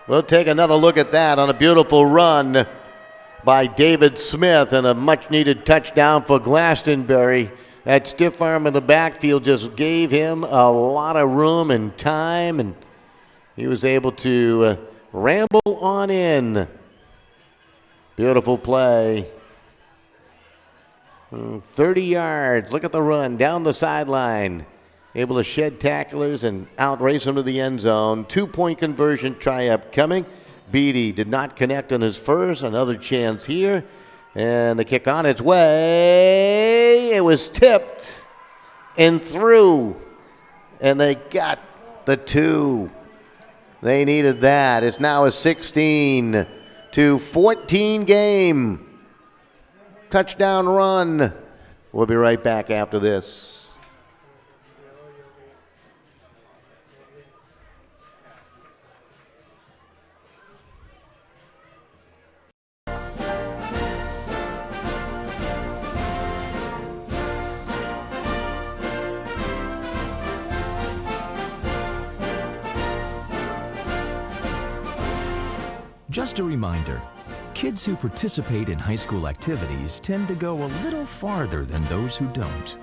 We'll take another look at that on a beautiful run by David Smith and a much-needed touchdown for Glastonbury. That stiff arm in the backfield just gave him a lot of room and time, and he was able to ramble on in. Beautiful play. 30 yards. Look at the run down the sideline. Able to shed tacklers and outrace them to the end zone. 2-point conversion try upcoming. Beatty did not connect on his first. Another chance here. And the kick on its way. It was tipped and through. And they got the 2. They needed that. It's now a 16-14 game. Touchdown run. We'll be right back after this. Just a reminder, kids who participate in high school activities tend to go a little farther than those who don't.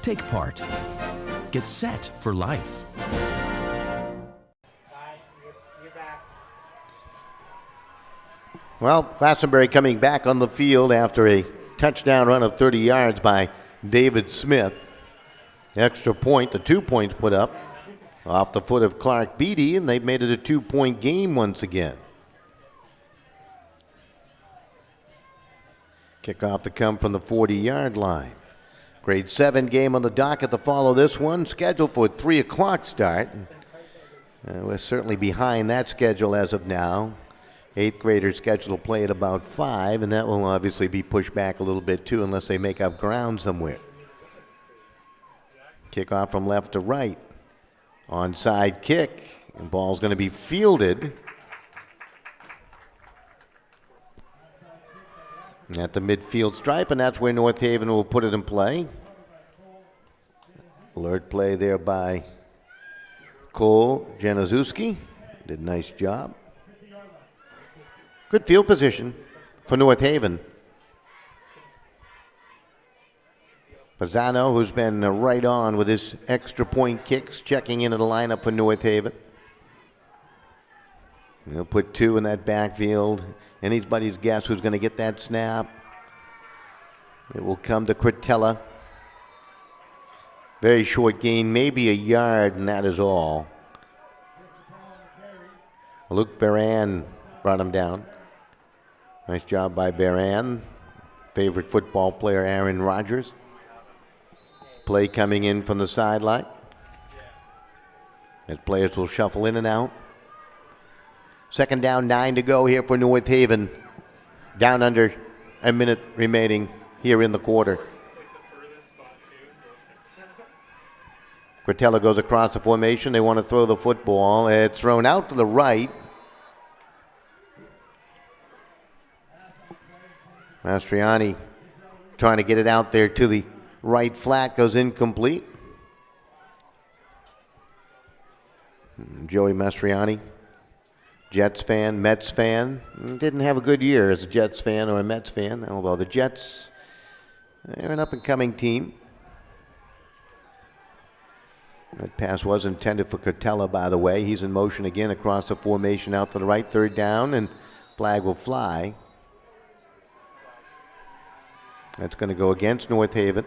Take part. Get set for life. Well, Glastonbury coming back on the field after a touchdown run of 30 yards by David Smith. Extra point, the 2 points put up off the foot of Clark Beatty, and they've made it a 2-point game once again. Kickoff to come from the 40-yard line. Grade 7 game on the docket to follow this one, scheduled for a 3 o'clock start. We're certainly behind that schedule as of now. 8th graders scheduled to play at about 5, and that will obviously be pushed back a little bit too unless they make up ground somewhere. Kickoff from left to right. Onside kick, and ball's going to be fielded at the midfield stripe, and that's where North Haven will put it in play. Alert play there by Cole Januszewski. Did a nice job. Good field position for North Haven. Pisano, who's been right on with his extra point kicks, checking into the lineup for North Haven. He'll put 2 in that backfield. Anybody's guess who's going to get that snap. It will come to Cortella. Very short gain, maybe a yard, and that is all. Luke Baran brought him down. Nice job by Baran. Favorite football player, Aaron Rodgers. Play coming in from the sideline. As players will shuffle in and out. 2nd down, 9 to go here for North Haven. Down under a minute remaining here in the quarter. Cortella goes across the formation. They want to throw the football. It's thrown out to the right. Mastriani trying to get it out there to the right flat, goes incomplete. Joey Mastriani, Jets fan, Mets fan. Didn't have a good year as a Jets fan or a Mets fan, although the Jets, they're an up-and-coming team. That pass was intended for Cortella, by the way. He's in motion again across the formation out to the right, 3rd down, and flag will fly. That's going to go against North Haven.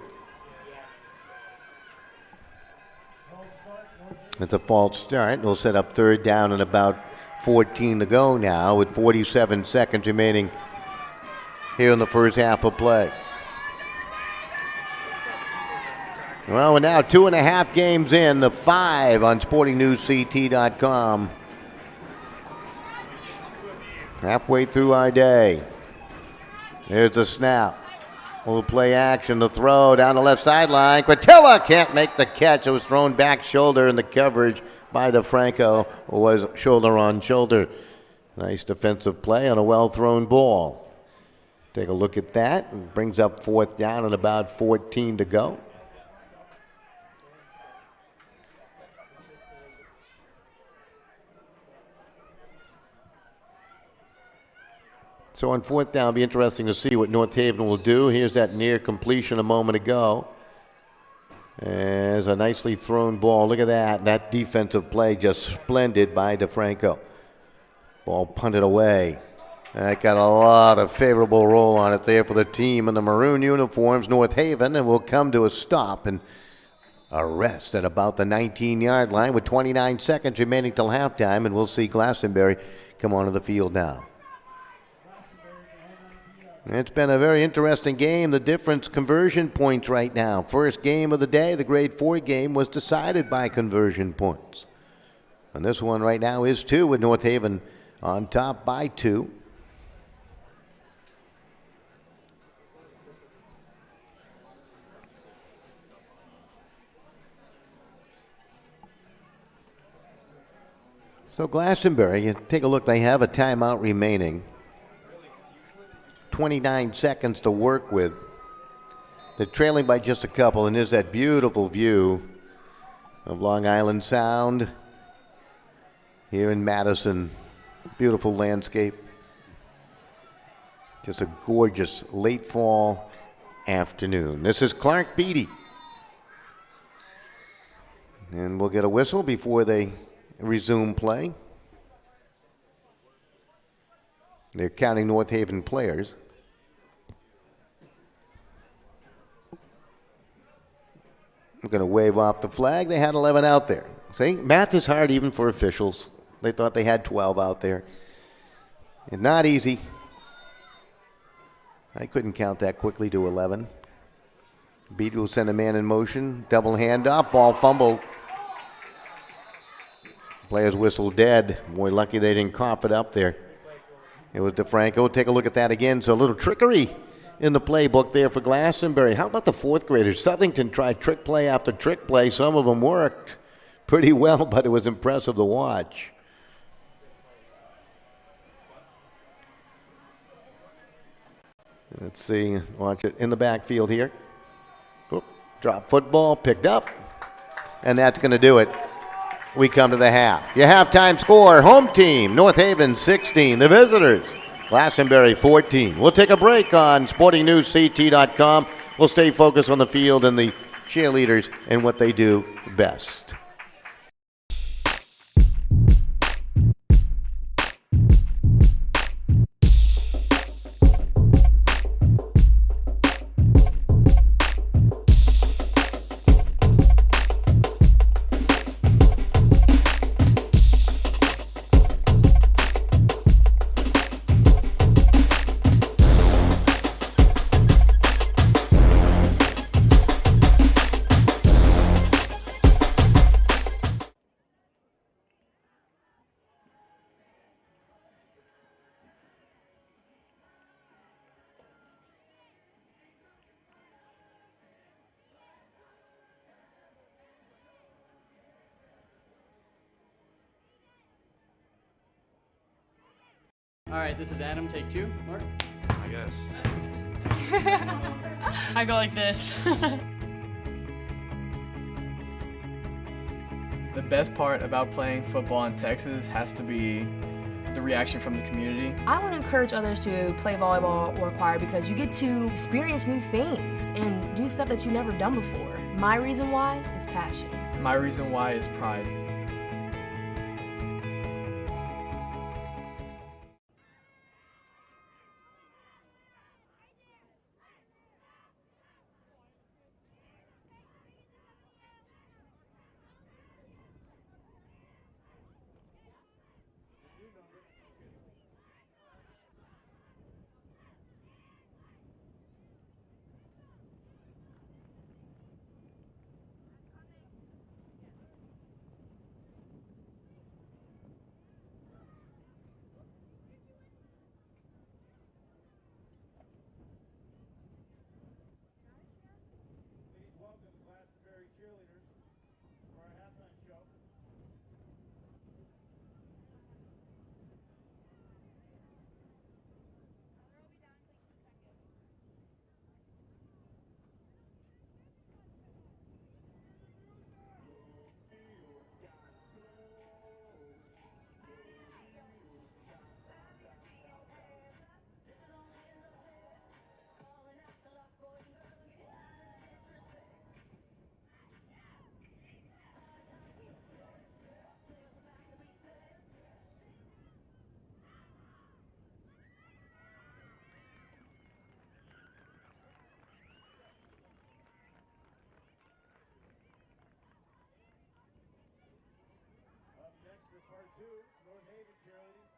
It's a false start. We'll set up third down and about 14 to go now with 47 seconds remaining here in the first half of play. Well, we're now 2.5 games in, the 5 on SportingNewsCT.com. Halfway through our day. There's the snap. A little play action, the throw down the left sideline. Quintilla can't make the catch. It was thrown back shoulder, and the coverage by DeFranco was shoulder on shoulder. Nice defensive play on a well-thrown ball. Take a look at that. It brings up fourth down and about 14 to go. So on fourth down, it'll be interesting to see what North Haven will do. Here's that near completion a moment ago. There's a nicely thrown ball. Look at that. That defensive play just splendid by DeFranco. Ball punted away. That got a lot of favorable roll on it there for the team in the maroon uniforms, North Haven, and will come to a stop and a rest at about the 19-yard line with 29 seconds remaining till halftime, and we'll see Glastonbury come onto the field now. It's been a very interesting game. The difference conversion points right now. First game of the day, the grade 4 game, was decided by conversion points. And this one right now is 2 with North Haven on top by 2. So Glastonbury, you take a look, they have a timeout remaining. 29 seconds to work with. They're trailing by just a couple, and there's that beautiful view of Long Island Sound here in Madison. Beautiful landscape. Just a gorgeous late fall afternoon. This is Clark Beatty. And we'll get a whistle before they resume play. They're counting North Haven players. I'm going to wave off the flag. They had 11 out there. See, math is hard even for officials. They thought they had 12 out there. And not easy. I couldn't count that quickly to 11. Beatty will send a man in motion. Double handoff. Ball fumbled. Players whistle dead. Boy, lucky they didn't cough it up there. It was DeFranco. Take a look at that again. So a little trickery in the playbook there for Glastonbury. How about the fourth graders? Southington tried trick play after trick play. Some of them worked pretty well, but it was impressive to watch. Let's see. Watch it in the backfield here. Oop, drop football, picked up. And that's going to do it. We come to the half. Your halftime score, home team, North Haven 16. The visitors, Glastonbury 14. We'll take a break on SportingNewsCT.com. We'll stay focused on the field and the cheerleaders and what they do best. All right, this is Adam, take 2. Mark? I guess. I go like this. The best part about playing football in Texas has to be the reaction from the community. I want to encourage others to play volleyball or choir because you get to experience new things and do stuff that you've never done before. My reason why is passion. My reason why is pride. 2, North Haven cheerleading.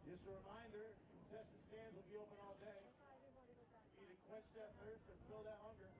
Just a reminder, concession stands will be open all day. You need to quench that thirst and fill that hunger.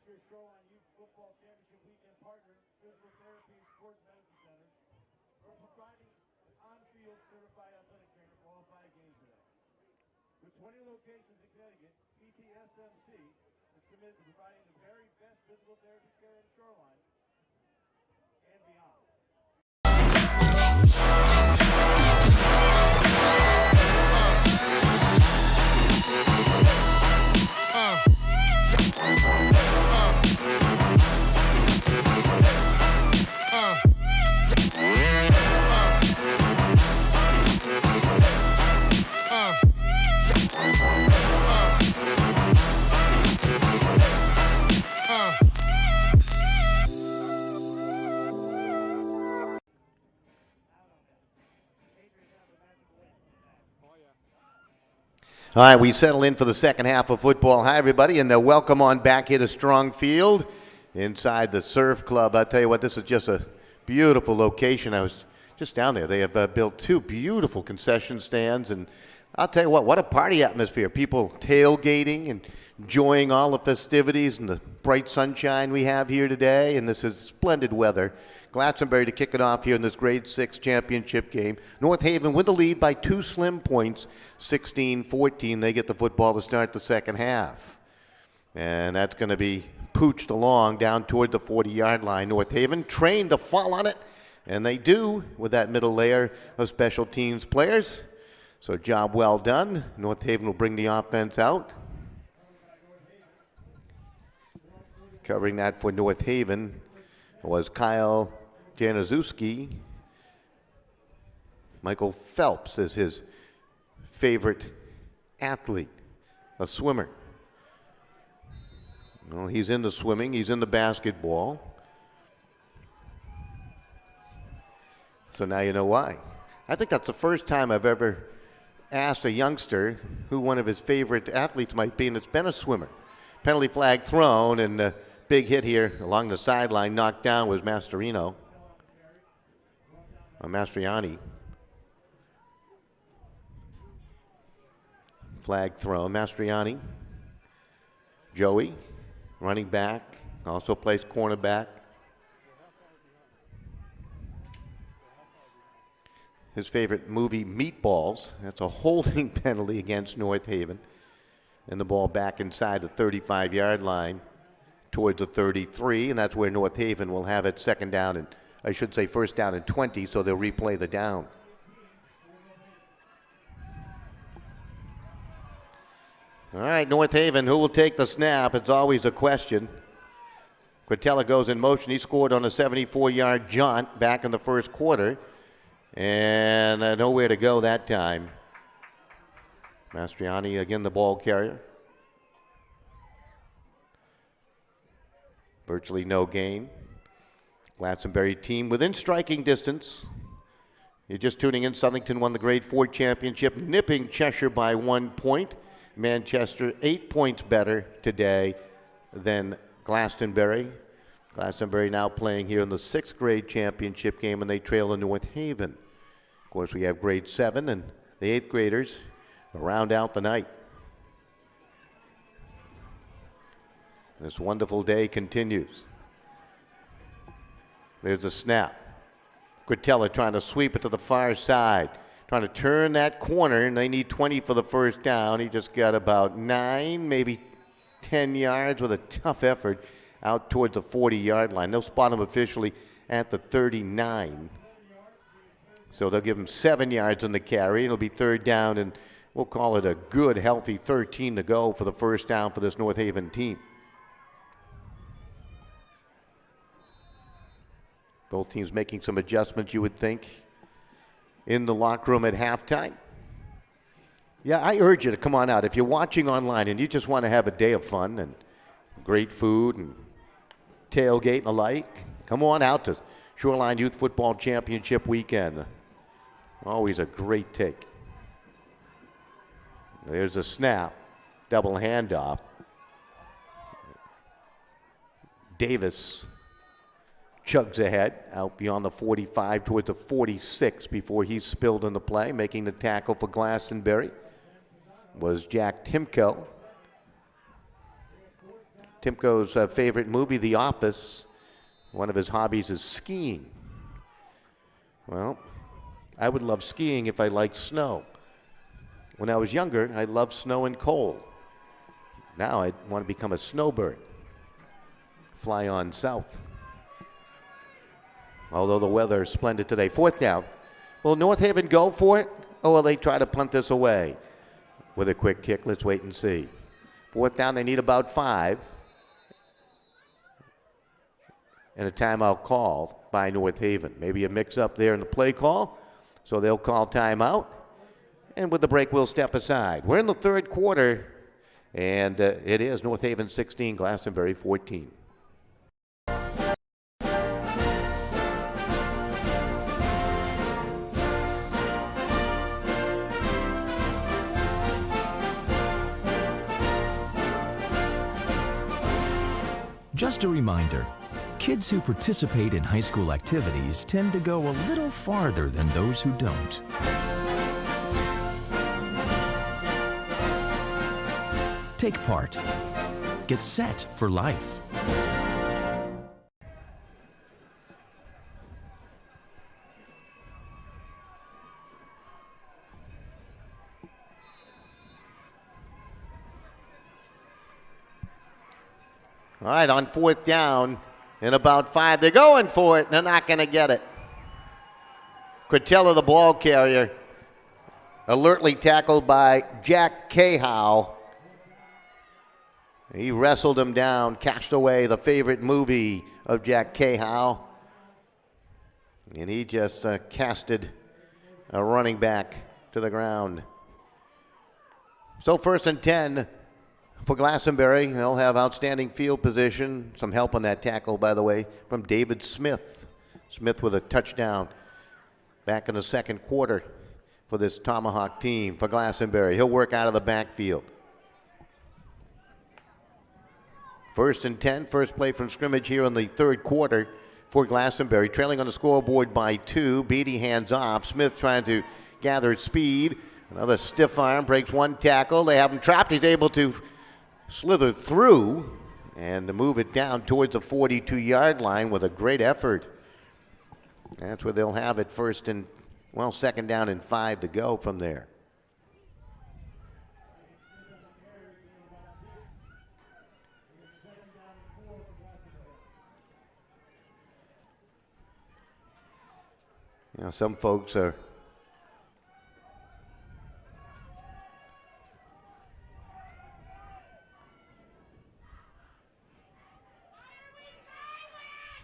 year's Shoreline Youth Football Championship Weekend partner, Physical Therapy and Sports Medicine Center, for providing an on-field certified athletic trainer for all 5 games today. With 20 locations in Connecticut, PTSMC is committed to providing the very best physical therapy care in Shoreline and beyond. All right, we settle in for the second half of football. Hi, everybody, and welcome on back here to Strong Field inside the Surf Club. I'll tell you what, this is just a beautiful location. I was just down there. They have built 2 beautiful concession stands, and I'll tell you what a party atmosphere. People tailgating and enjoying all the festivities and the bright sunshine we have here today, and this is splendid weather. Glastonbury to kick it off here in this grade 6 championship game. North Haven with the lead by 2 slim points, 16-14. They get the football to start the second half. And that's going to be pooched along down toward the 40-yard line. North Haven trained to fall on it, and they do with that middle layer of special teams players. So job well done. North Haven will bring the offense out. Covering that for North Haven was Kyle Januszewski. Michael Phelps is his favorite athlete, a swimmer. Well, he's into swimming. He's into basketball. So now you know why. I think that's the first time I've ever asked a youngster who one of his favorite athletes might be, and it's been a swimmer. Penalty flag thrown, and a big hit here along the sideline. Knocked down was Mastriani. Flag thrown. Mastriani. Joey, running back, also plays cornerback. His favorite movie, Meatballs. That's a holding penalty against North Haven. And the ball back inside the 35-yard line towards the 33, and that's where North Haven will have it first down and 20, so they'll replay the down. All right, North Haven, who will take the snap? It's always a question. Quintella goes in motion. He scored on a 74-yard jaunt back in the first quarter, and nowhere to go that time. Mastriani, again, the ball carrier. Virtually no gain. Glastonbury team within striking distance. You're just tuning in. Southington won the grade 4 championship, nipping Cheshire by 1 point. Manchester 8 points better today than Glastonbury. Glastonbury now playing here in the 6th grade championship game, and they trail in North Haven. Of course, we have grade 7 and the 8th graders round out the night. This wonderful day continues. There's a snap. Quintella trying to sweep it to the far side, trying to turn that corner, and they need 20 for the first down. He just got about 9, maybe 10 yards with a tough effort out towards the 40-yard line. They'll spot him officially at the 39. So they'll give him 7 yards on the carry. It'll be 3rd down, and we'll call it a good, healthy 13 to go for the first down for this North Haven team. Both teams making some adjustments, you would think, in the locker room at halftime. Yeah, I urge you to come on out. If you're watching online and you just want to have a day of fun and great food and tailgate and the like, come on out to Shoreline Youth Football Championship weekend. Always a great take. There's a snap, double handoff. Davis chugs ahead out beyond the 45 towards the 46 before he's spilled in the play. Making the tackle for Glastonbury was Jack Timko. Timko's favorite movie, The Office. One of his hobbies is skiing. Well, I would love skiing if I liked snow. When I was younger, I loved snow and cold. Now I want to become a snowbird. Fly on south. Although the weather is splendid today. 4th down. Will North Haven go for it, or will they try to punt this away? With a quick kick, let's wait and see. 4th down, they need about 5. And a timeout called by North Haven. Maybe a mix-up there in the play call, so they'll call timeout. And with the break, we'll step aside. We're in the 3rd quarter, and it is North Haven 16, Glastonbury 14. Just a reminder, kids who participate in high school activities tend to go a little farther than those who don't. Take part. Get set for life. All right, on 4th down and about 5. They're going for it. They're not going to get it. Cortella, the ball carrier, alertly tackled by Jack Cahow. He wrestled him down, Cast Away, the favorite movie of Jack Cahow. And he just casted a running back to the ground. So 1st and 10 for Glastonbury. They'll have outstanding field position. Some help on that tackle, by the way, from David Smith. Smith with a touchdown back in the 2nd quarter for this Tomahawk team for Glastonbury. He'll work out of the backfield. 1st and 10, first play from scrimmage here in the 3rd quarter for Glastonbury. Trailing on the scoreboard by 2. Beatty hands off. Smith trying to gather speed. Another stiff arm, breaks one tackle. They have him trapped. He's able to slither through and to move it down towards the 42-yard line with a great effort. That's where they'll have it 2nd down and 5 to go from there. You know, some folks are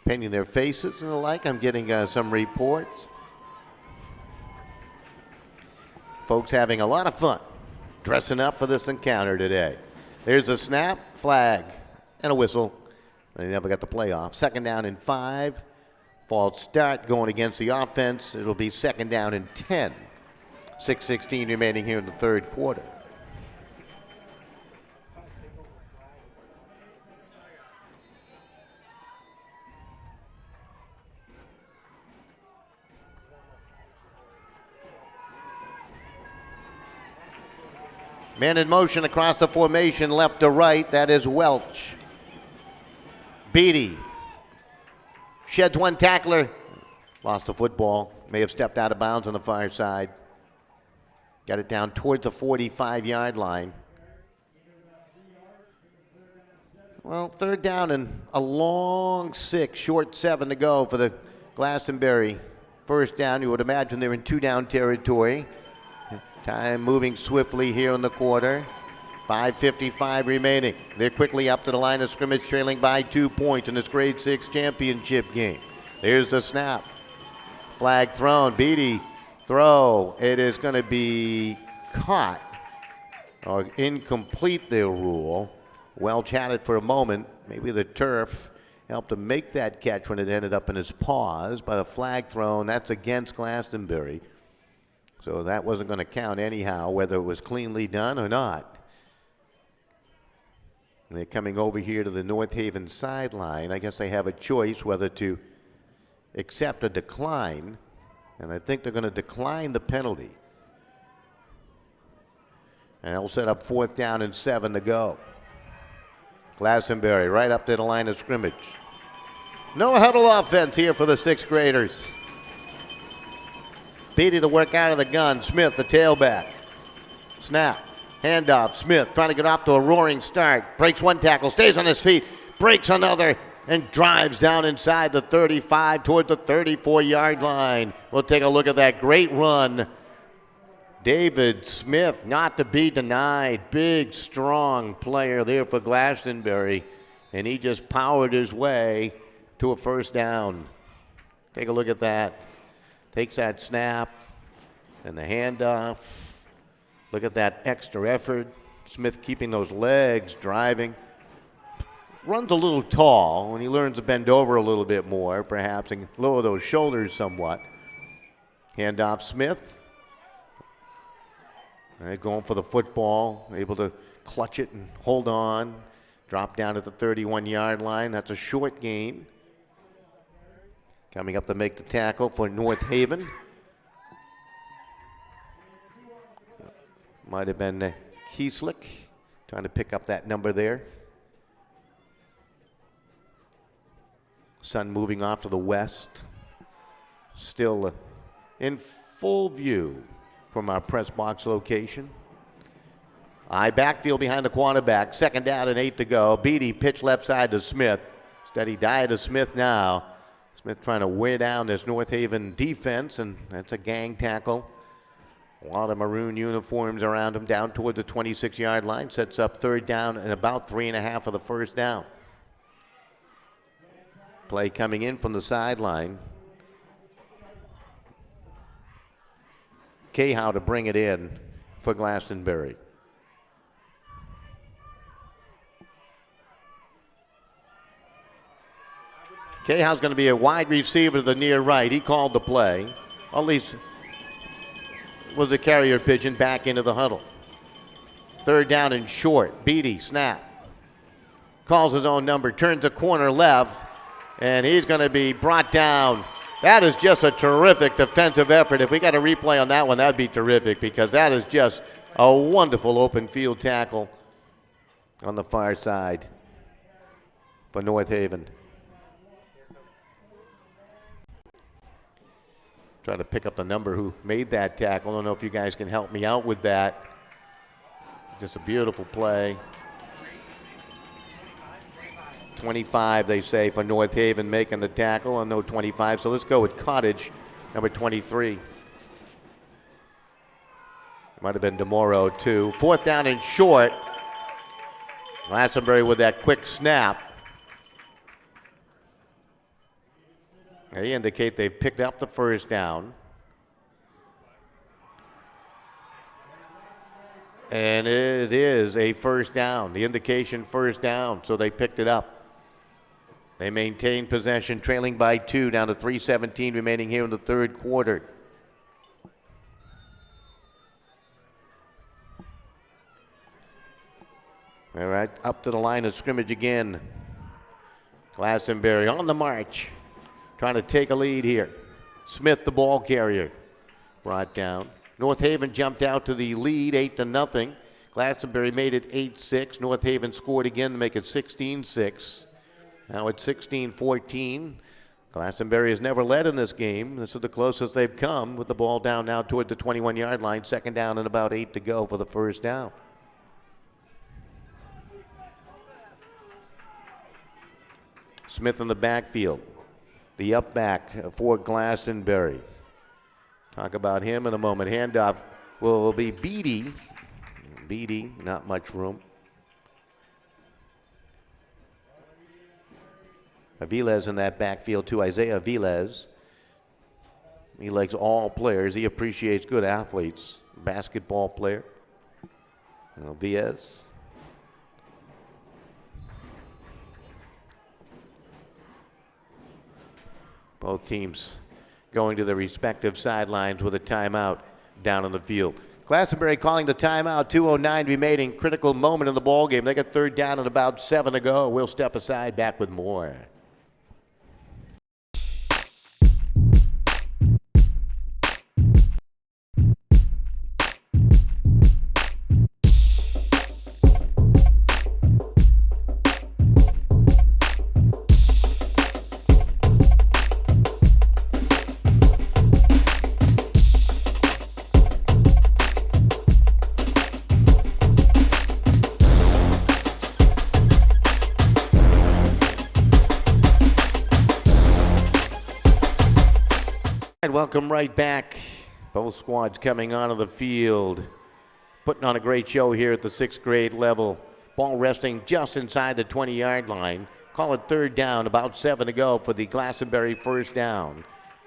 painting their faces and the like. I'm getting some reports. Folks having a lot of fun dressing up for this encounter today. There's a snap, flag, and a whistle. They never got the play off. 2nd down and 5. False start going against the offense. It'll be 2nd down and 10. 6:16 remaining here in the 3rd quarter. Man in motion across the formation, left to right. That is Welch. Beatty sheds one tackler. Lost the football. May have stepped out of bounds on the far side. Got it down towards the 45-yard line. Well, 3rd down and a long 6, short 7 to go for the Glastonbury. 1st down, you would imagine they're in 2-down territory. Time moving swiftly here in the quarter. 5:55 remaining. They're quickly up to the line of scrimmage, trailing by 2 points in this grade 6 championship game. There's the snap. Flag thrown. Beatty throw. It is going to be caught or incomplete, their rule. Welch had it for a moment. Maybe the turf helped him make that catch when it ended up in his paws, but a flag thrown. That's against Glastonbury. So that wasn't going to count anyhow, whether it was cleanly done or not. And they're coming over here to the North Haven sideline. I guess they have a choice whether to accept or decline. And I think they're going to decline the penalty. And they'll set up 4th down and 7 to go. Glastonbury right up to the line of scrimmage. No huddle offense here for the sixth graders. Beatty to work out of the gun. Smith, the tailback. Snap. Handoff. Smith trying to get off to a roaring start. Breaks one tackle. Stays on his feet. Breaks another. And drives down inside the 35 toward the 34-yard line. We'll take a look at that great run. David Smith, not to be denied. Big, strong player there for Glastonbury. And he just powered his way to a first down. Take a look at that. Takes that snap and the handoff. Look at that extra effort. Smith keeping those legs, driving. Runs a little tall, and he learns to bend over a little bit more, perhaps, and lower those shoulders somewhat. Handoff Smith. Going for the football, able to clutch it and hold on. Drop down at the 31-yard line. That's a short gain. Coming up to make the tackle for North Haven. Might have been Kieslick trying to pick up that number there. Sun moving off to the west. Still in full view from our press box location. Backfield behind the quarterback. Second down and 8 to go. Beatty pitch left side to Smith. Steady dive to Smith now. Smith trying to wear down this North Haven defense, and that's a gang tackle. A lot of maroon uniforms around him down toward the 26-yard line. Sets up third down and about 3.5 for the first down. Play coming in from the sideline. Cahow to bring it in for Glastonbury. Cahow's going to be a wide receiver to the near right. He called the play. At least was the carrier pigeon back into the huddle. Third down and short. Beatty, snap. Calls his own number, turns a corner left, and he's going to be brought down. That is just a terrific defensive effort. If we got a replay on that one, that'd be terrific, because that is just a wonderful open field tackle on the far side for North Haven. Trying to pick up the number who made that tackle. I don't know if you guys can help me out with that. Just a beautiful play. 25, they say, for North Haven making the tackle. I know 25, so let's go with Cottage, number 23. Might have been DeMoro, too. Fourth down and short. Glastonbury with that quick snap. They indicate they've picked up the first down. And it is a first down. The indication first down, so they picked it up. They maintain possession, trailing by 2, down to 3:17 remaining here in the third quarter. All right, up to the line of scrimmage again. Glastonbury on the march, trying to take a lead here. Smith, the ball carrier, brought down. North Haven jumped out to the lead, 8-0. Glastonbury made it 8-6. North Haven scored again to make it 16-6. Now it's 16-14. Glastonbury has never led in this game. This is the closest they've come, with the ball down now toward the 21-yard line. Second down and about 8 to go for the first down. Smith in the backfield. The up back for Glastonbury. Talk about him in a moment. Handoff will be Beatty. Beatty, not much room. Aviles in that backfield too. Isaiah Aviles. He likes all players. He appreciates good athletes. Basketball player. Viez. Both teams going to their respective sidelines with a timeout down on the field. Glastonbury calling the timeout, 2:09 remaining, critical moment in the ball game. They got third down and about 7 to go. We'll step aside, back with more. right, welcome right back. Both squads coming onto the field, putting on a great show here at the 6th grade level. Ball resting just inside the 20-yard line. Call it third down, about 7 to go for the Glastonbury first down.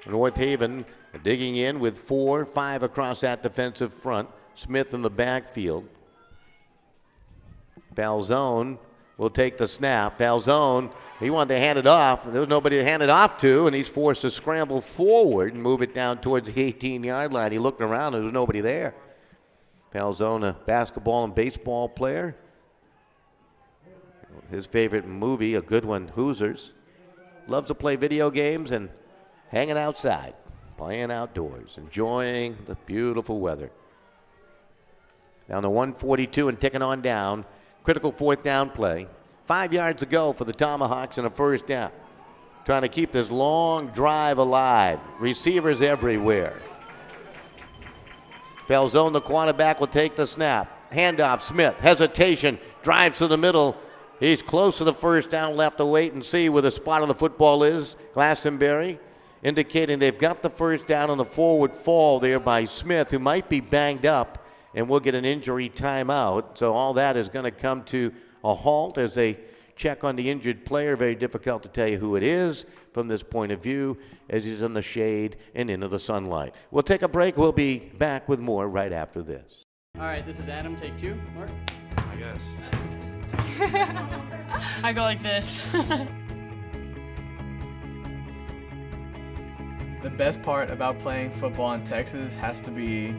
North Haven digging in with 4-5 across that defensive front. Smith in the backfield. Falzone will take the snap. Falzone, he wanted to hand it off. There was nobody to hand it off to, and he's forced to scramble forward and move it down towards the 18-yard line. He looked around, there was nobody there. Falzone, a basketball and baseball player. His favorite movie, a good one, Hoosiers. Loves to play video games and hanging outside, playing outdoors, enjoying the beautiful weather. Down to 142 and ticking on down. Critical fourth down play. 5 yards to go for the Tomahawks and a first down. Trying to keep this long drive alive. Receivers everywhere. Falzone, the quarterback, will take the snap. Handoff, Smith, hesitation, drives to the middle. He's close to the first down, left to wait and see where the spot of the football is. Glastonbury indicating they've got the first down on the forward fall there by Smith, who might be banged up and will get an injury timeout. So all that is going to come to a halt as they check on the injured player. Very difficult to tell you who it is from this point of view as he's in the shade and into the sunlight. We'll take a break. We'll be back with more right after this. All right, this is Adam. Take 2. Mark? I guess. I go like this. The best part about playing football in Texas has to be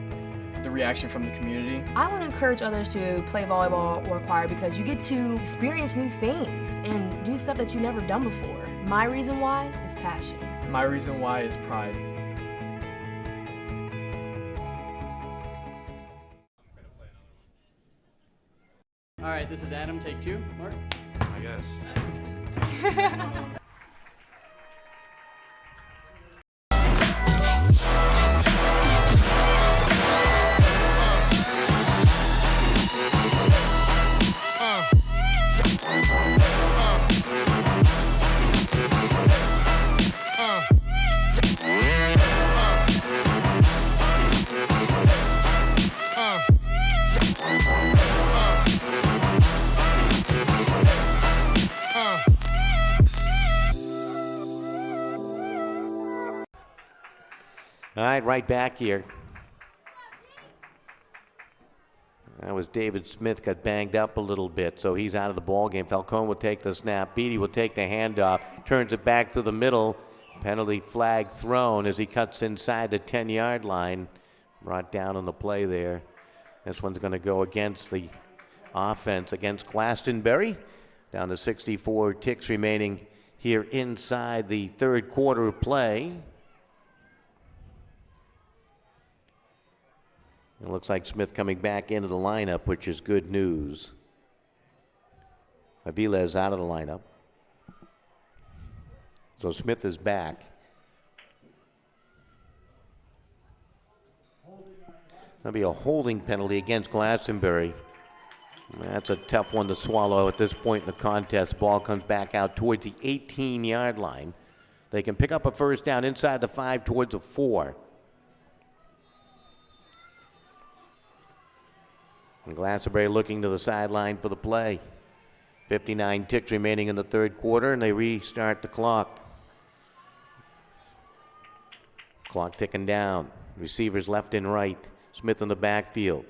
the reaction from the community. I want to encourage others to play volleyball or choir because you get to experience new things and do stuff that you've never done before. My reason why is passion. My reason why is pride. All right, this is Adam. Take 2. Mark? I guess. All right, right back here. That was David Smith, got banged up a little bit, so he's out of the ball game. Falcone will take the snap. Beatty will take the handoff, turns it back to the middle. Penalty flag thrown as he cuts inside the 10-yard line. Brought down on the play there. This one's going to go against the offense against Glastonbury. Down to 64 ticks remaining here inside the third quarter of play. It looks like Smith coming back into the lineup, which is good news. Aviles out of the lineup. So Smith is back. That'll be a holding penalty against Glastonbury. That's a tough one to swallow at this point in the contest. Ball comes back out towards the 18-yard line. They can pick up a first down inside the 5 towards the 4. And Glastonbury looking to the sideline for the play. 59 ticks remaining in the third quarter, and they restart the clock. Clock ticking down. Receivers left and right. Smith in the backfield.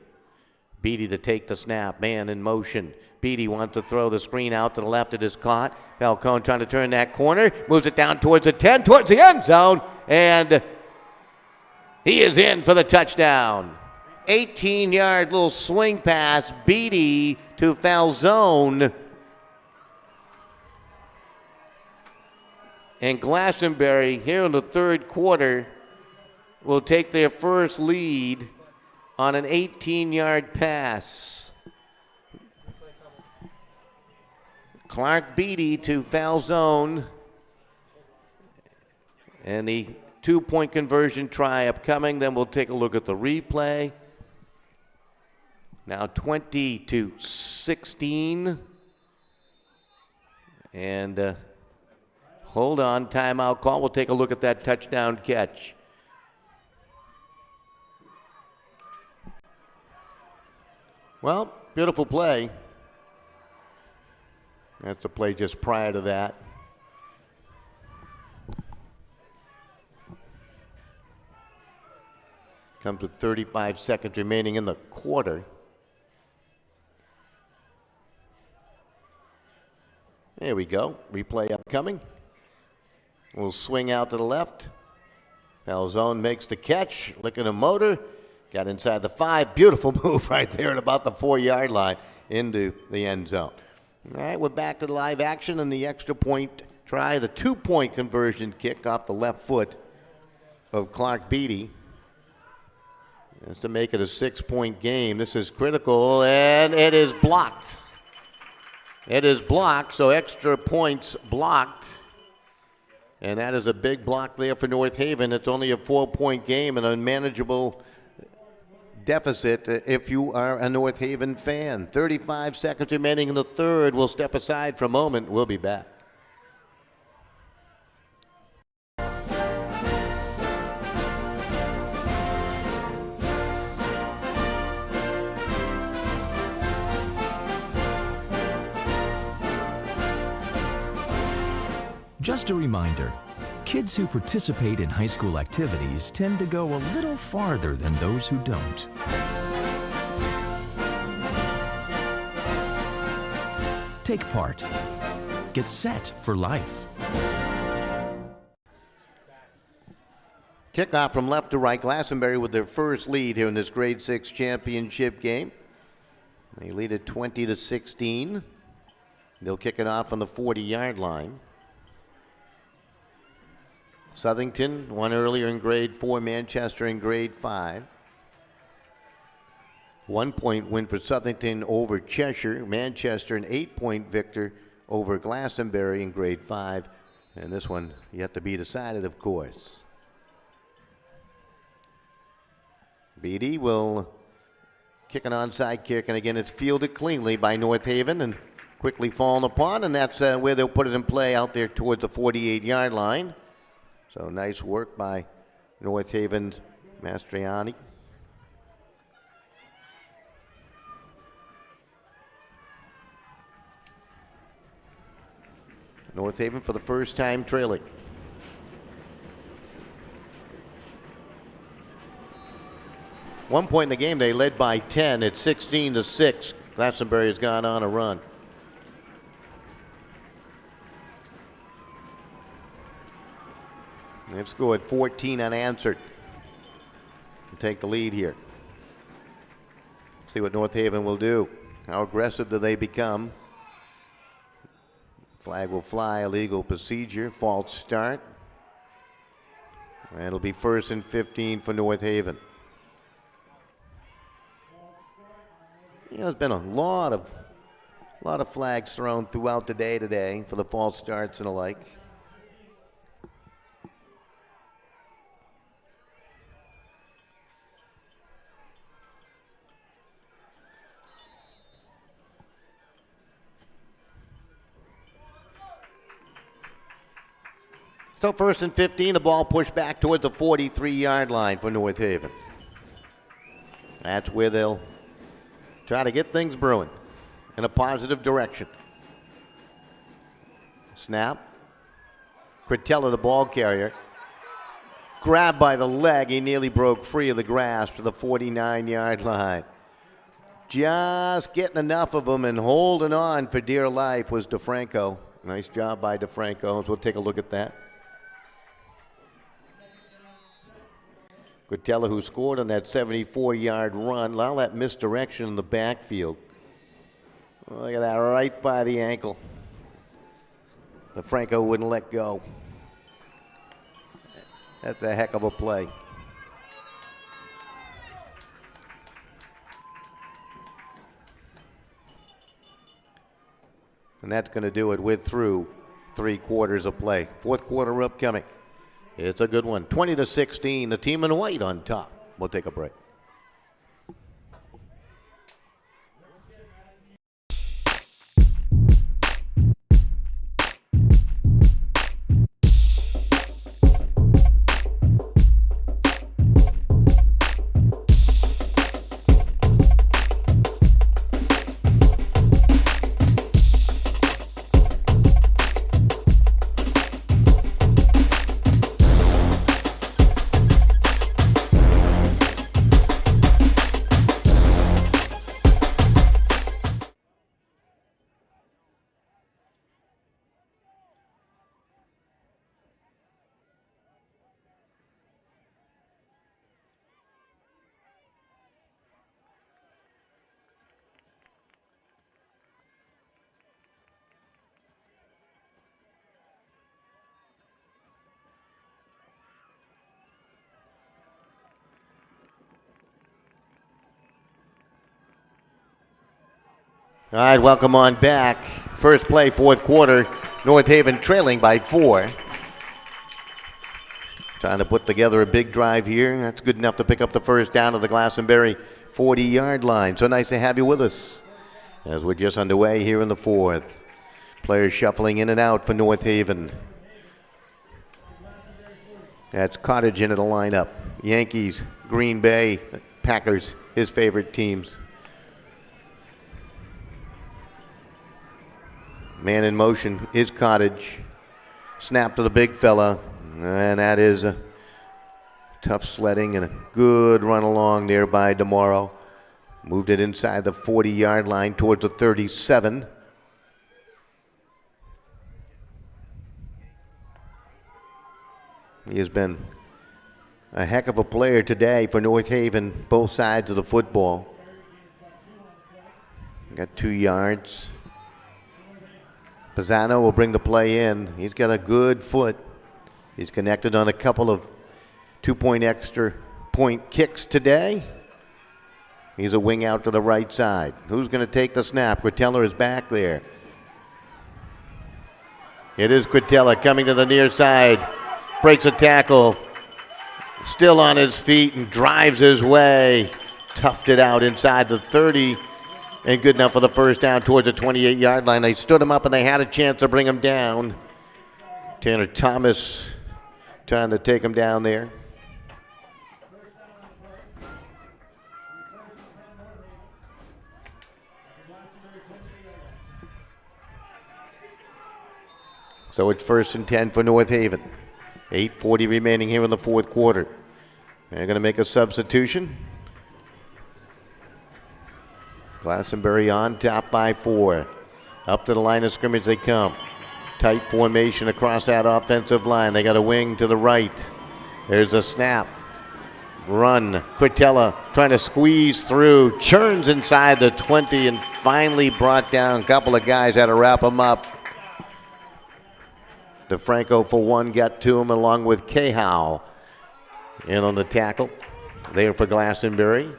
Beatty to take the snap. Man in motion. Beatty wants to throw the screen out to the left. It is caught. Falcone trying to turn that corner. Moves it down towards the 10, towards the end zone. And he is in for the touchdown. 18-yard little swing pass. Beatty to Falzone. And Glastonbury here in the third quarter will take their first lead on an 18-yard pass. Clark Beatty to Falzone. And the two-point conversion try upcoming. Then we'll take a look at the replay. Now 20-16. And hold on, timeout call. We'll take a look at that touchdown catch. Well, beautiful play. That's the play just prior to that. Comes with 35 seconds remaining in the quarter. There we go. Replay upcoming. We'll swing out to the left. Falzone makes the catch. Licking a motor. Got inside the 5. Beautiful move right there at about the 4-yard line into the end zone. All right, we're back to the live action and the extra point try. The 2-point conversion kick off the left foot of Clark Beatty. That's to make it a 6-point game. This is critical, and it is blocked. It is blocked, so extra points blocked. And that is a big block there for North Haven. It's only a 4-point game and a manageable deficit if you are a North Haven fan. 35 seconds remaining in the third. We'll step aside for a moment. We'll be back. Just a reminder, kids who participate in high school activities tend to go a little farther than those who don't. Take part. Get set for life. Kickoff from left to right. Glastonbury with their first lead here in this grade 6 championship game. They lead at 20-16. They'll kick it off on the 40-yard line. Southington won earlier in grade 4, Manchester in grade 5. 1-point win for Southington over Cheshire. Manchester an 8-point victor over Glastonbury in grade 5. And this one yet to be decided, of course. Beatty will kick an onside kick, and again it's fielded cleanly by North Haven and quickly fallen upon, and that's where they'll put it in play out there towards the 48-yard line. So nice work by North Haven's Mastriani. North Haven for the first time trailing. One point in the game, they led by 10. It's 16-6. Glastonbury has gone on a run. They've scored 14 unanswered to take the lead here. See what North Haven will do. How aggressive do they become? Flag will fly, illegal procedure, false start. And it'll be 1st and 15 for North Haven. You know, there's been a lot of flags thrown throughout the day today for the false starts and the like. So 1st and 15, the ball pushed back towards the 43-yard line for North Haven. That's where they'll try to get things brewing in a positive direction. Snap. Cretella, the ball carrier. Grabbed by the leg. He nearly broke free of the grasp to the 49-yard line. Just getting enough of them and holding on for dear life was DeFranco. Nice job by DeFranco. We'll take a look at that. Cretella, who scored on that 74-yard run, allow that misdirection in the backfield. Look at that, right by the ankle. DeFranco wouldn't let go. That's a heck of a play. And that's going to do it with through 3 quarters of play. 4th quarter upcoming. It's a good one. 20-16, the team in white on top. We'll take a break. All right, welcome on back. First play, fourth quarter. North Haven trailing by 4. Trying to put together a big drive here. That's good enough to pick up the first down of the Glastonbury 40-yard line. So nice to have you with us as we're just underway here in the fourth. Players shuffling in and out for North Haven. That's Cottage into the lineup. Yankees, Green Bay, Packers, his favorite teams. Man in motion is Cottage. Snap to the big fella. And that is a tough sledding and a good run along there by DeMauro. Moved it inside the 40-yard line towards the 37. He has been a heck of a player today for North Haven, both sides of the football. Got 2 yards. Pisano will bring the play in. He's got a good foot. He's connected on a couple of 2-point extra point kicks today. He's a wing out to the right side. Who's going to take the snap? Quintella is back there. It is Quintella coming to the near side. Breaks a tackle. Still on his feet and drives his way. Toughed it out inside the 30. And good enough for the first down towards the 28-yard line. They stood him up and they had a chance to bring him down. Tanner Thomas trying to take him down there. So it's 1st and 10 for North Haven. 8:40 remaining here in the fourth quarter. They're going to make a substitution. Glastonbury on top by 4. Up to the line of scrimmage they come. Tight formation across that offensive line. They got a wing to the right. There's a snap. Run. Quintella trying to squeeze through. Churns inside the 20 and finally brought down. A couple of guys had to wrap him up. DeFranco for one got to him along with Cahow in on the tackle there for Glastonbury.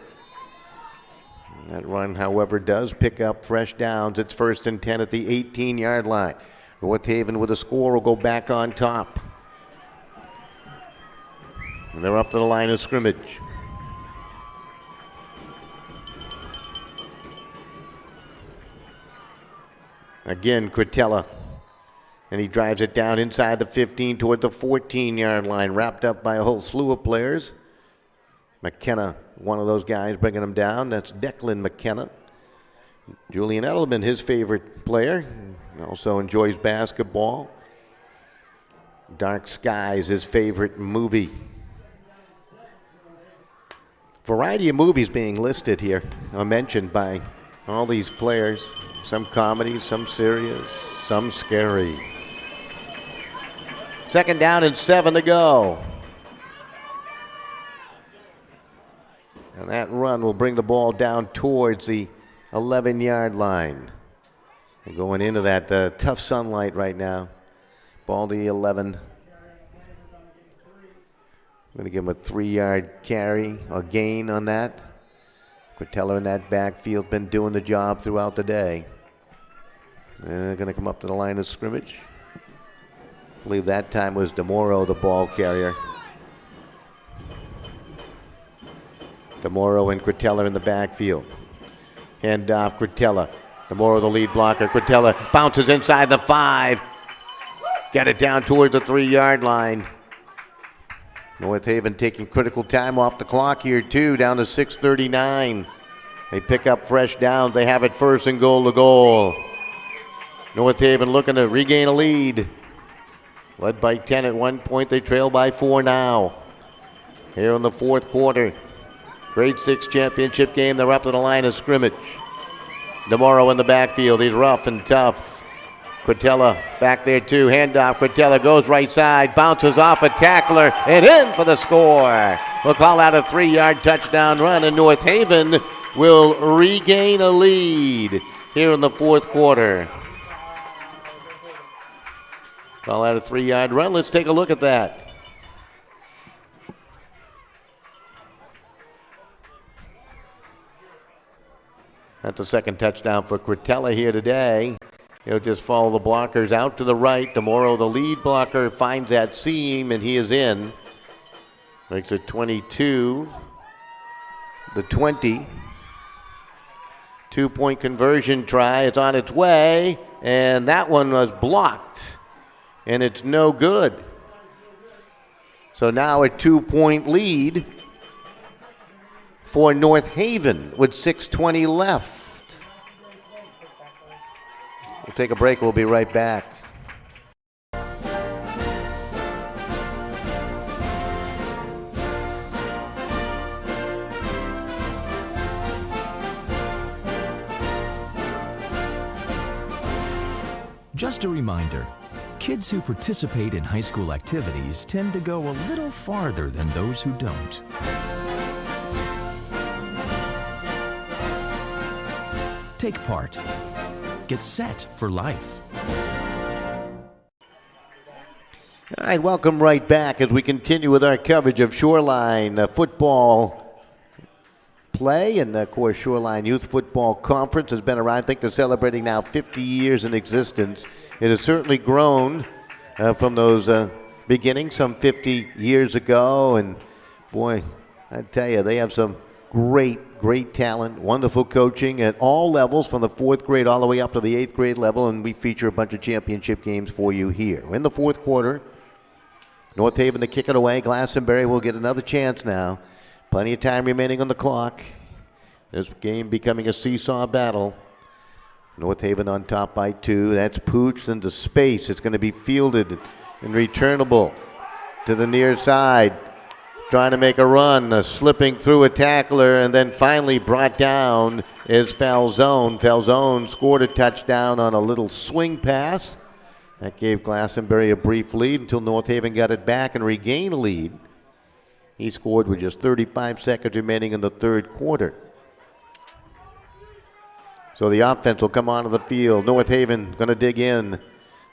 That run, however, does pick up fresh downs. It's 1st and 10 at the 18-yard line. North Haven with a score will go back on top. And they're up to the line of scrimmage. Again, Quintella. And he drives it down inside the 15 toward the 14-yard line, wrapped up by a whole slew of players. McKenna, one of those guys bringing him down. That's Declan McKenna. Julian Edelman, his favorite player, also enjoys basketball. Dark Skies, his favorite movie. Variety of movies being listed here, or mentioned by all these players. Some comedy, some serious, some scary. 2nd down and 7 to go. And that run will bring the ball down towards the 11-yard line. We're going into that tough sunlight right now. Ball to the 11. I'm going to give him a 3-yard carry or gain on that. Quintella in that backfield been doing the job throughout the day. They're going to come up to the line of scrimmage. I believe that time was DeMauro, the ball carrier. DeMauro and Quintella in the backfield. Hand off Quintella. DeMauro the lead blocker. Quintella bounces inside the 5. Got it down towards the 3-yard line. North Haven taking critical time off the clock here too, down to 6:39. They pick up fresh downs. They have it 1st and goal to goal. North Haven looking to regain a lead. Led by 10 at one point. They trail by 4 now. Here in the fourth quarter. Grade 6 championship game. They're up to the line of scrimmage. DeMauro in the backfield. He's rough and tough. Quintella back there too. Handoff. Quintella goes right side. Bounces off a tackler and in for the score. We'll call out a 3-yard touchdown run, and North Haven will regain a lead here in the fourth quarter. Call out a 3-yard run. Let's take a look at that. That's the second touchdown for Cretella here today. He'll just follow the blockers out to the right. Demoro, the lead blocker, finds that seam, and he is in. Makes it 22, the 20. 2-point conversion try. It's on its way, and that one was blocked, and it's no good. So now a 2-point lead for North Haven with 6:20 left. We'll take a break. We'll be right back. Just a reminder, kids who participate in high school activities tend to go a little farther than those who don't. Take part. Get set for life. All right, welcome right back as we continue with our coverage of Shoreline football play. And of course, Shoreline Youth Football Conference has been around. I think they're celebrating now 50 years in existence. It has certainly grown from those beginnings some 50 years ago. And boy, I tell you, they have some great talent, wonderful coaching at all levels from the 4th grade all the way up to the 8th grade level. And we feature a bunch of championship games for you here. In the 4th quarter, North Haven to kick it away. Glastonbury will get another chance now. Plenty of time remaining on the clock. This game becoming a seesaw battle. North Haven on top by 2. That's pooched into space. It's going to be fielded and returnable to the near side. Trying to make a run, slipping through a tackler, and then finally brought down is Falzone. Falzone scored a touchdown on a little swing pass. That gave Glastonbury a brief lead until North Haven got it back and regained a lead. He scored with just 35 seconds remaining in the 3rd quarter. So the offense will come onto the field. North Haven going to dig in.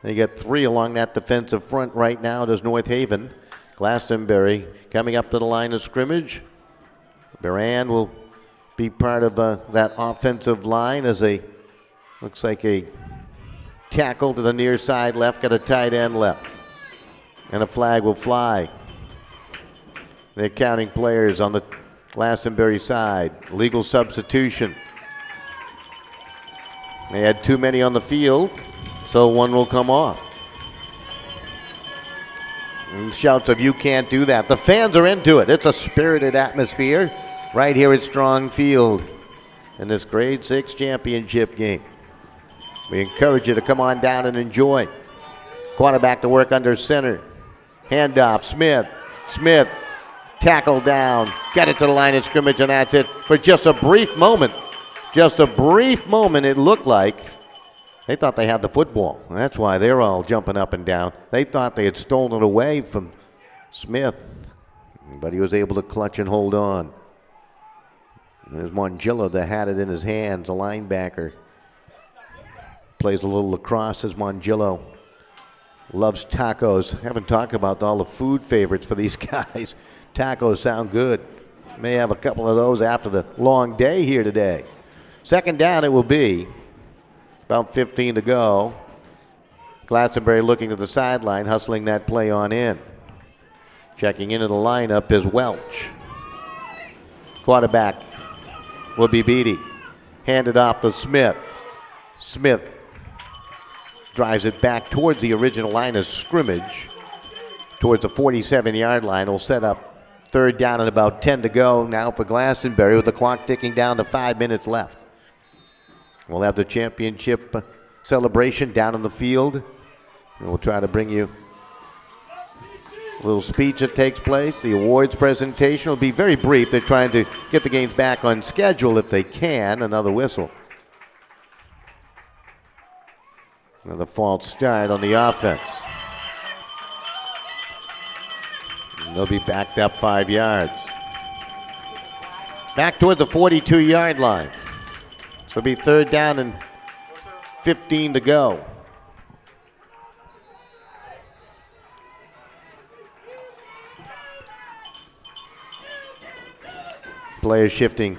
They got 3 along that defensive front right now. Does North Haven. Glastonbury coming up to the line of scrimmage. Baran will be part of that offensive line as a, looks like a tackle to the near side left, got a tight end left. And a flag will fly. They're counting players on the Glastonbury side. Legal substitution. They had too many on the field, so one will come off. And shouts of "you can't do that." The fans are into it. It's a spirited atmosphere right here at Strong Field in this grade 6 championship game. We encourage you to come on down and enjoy. Quarterback to work under center. Handoff, Smith, tackle down, got it to the line of scrimmage, and that's it for just a brief moment. Just a brief moment, it looked like. They thought they had the football. That's why they're all jumping up and down. They thought they had stolen it away from Smith, but he was able to clutch and hold on. There's Mongillo that had it in his hands, a linebacker. Plays a little lacrosse as Mongillo. Loves tacos. Haven't talked about all the food favorites for these guys. Tacos sound good. May have a couple of those after the long day here today. 2nd down it will be. About 15 to go. Glastonbury looking to the sideline, hustling that play on in. Checking into the lineup is Welch. Quarterback will be Beatty. Handed off to Smith. Smith drives it back towards the original line of scrimmage, towards the 47-yard line. Will set up 3rd down and about 10 to go now for Glastonbury with the clock ticking down to 5 minutes left. We'll have the championship celebration down in the field. And we'll try to bring you a little speech that takes place. The awards presentation will be very brief. They're trying to get the games back on schedule if they can. Another whistle. Another false start on the offense. And they'll be backed up 5 yards. Back toward the 42-yard line. So it'll be 3rd down and 15 to go. Players shifting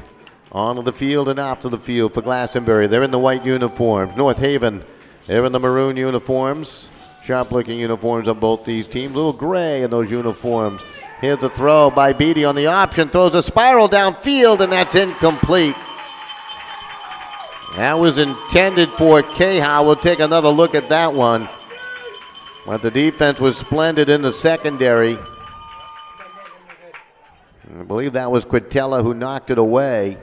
onto the field and off to the field for Glastonbury. They're in the white uniforms. North Haven, they're in the maroon uniforms. Sharp-looking uniforms on both these teams. A little gray in those uniforms. Here's the throw by Beatty on the option. Throws a spiral downfield, and that's incomplete. That was intended for Cahill. We'll take another look at that one. But the defense was splendid in the secondary. I believe that was Quintella who knocked it away.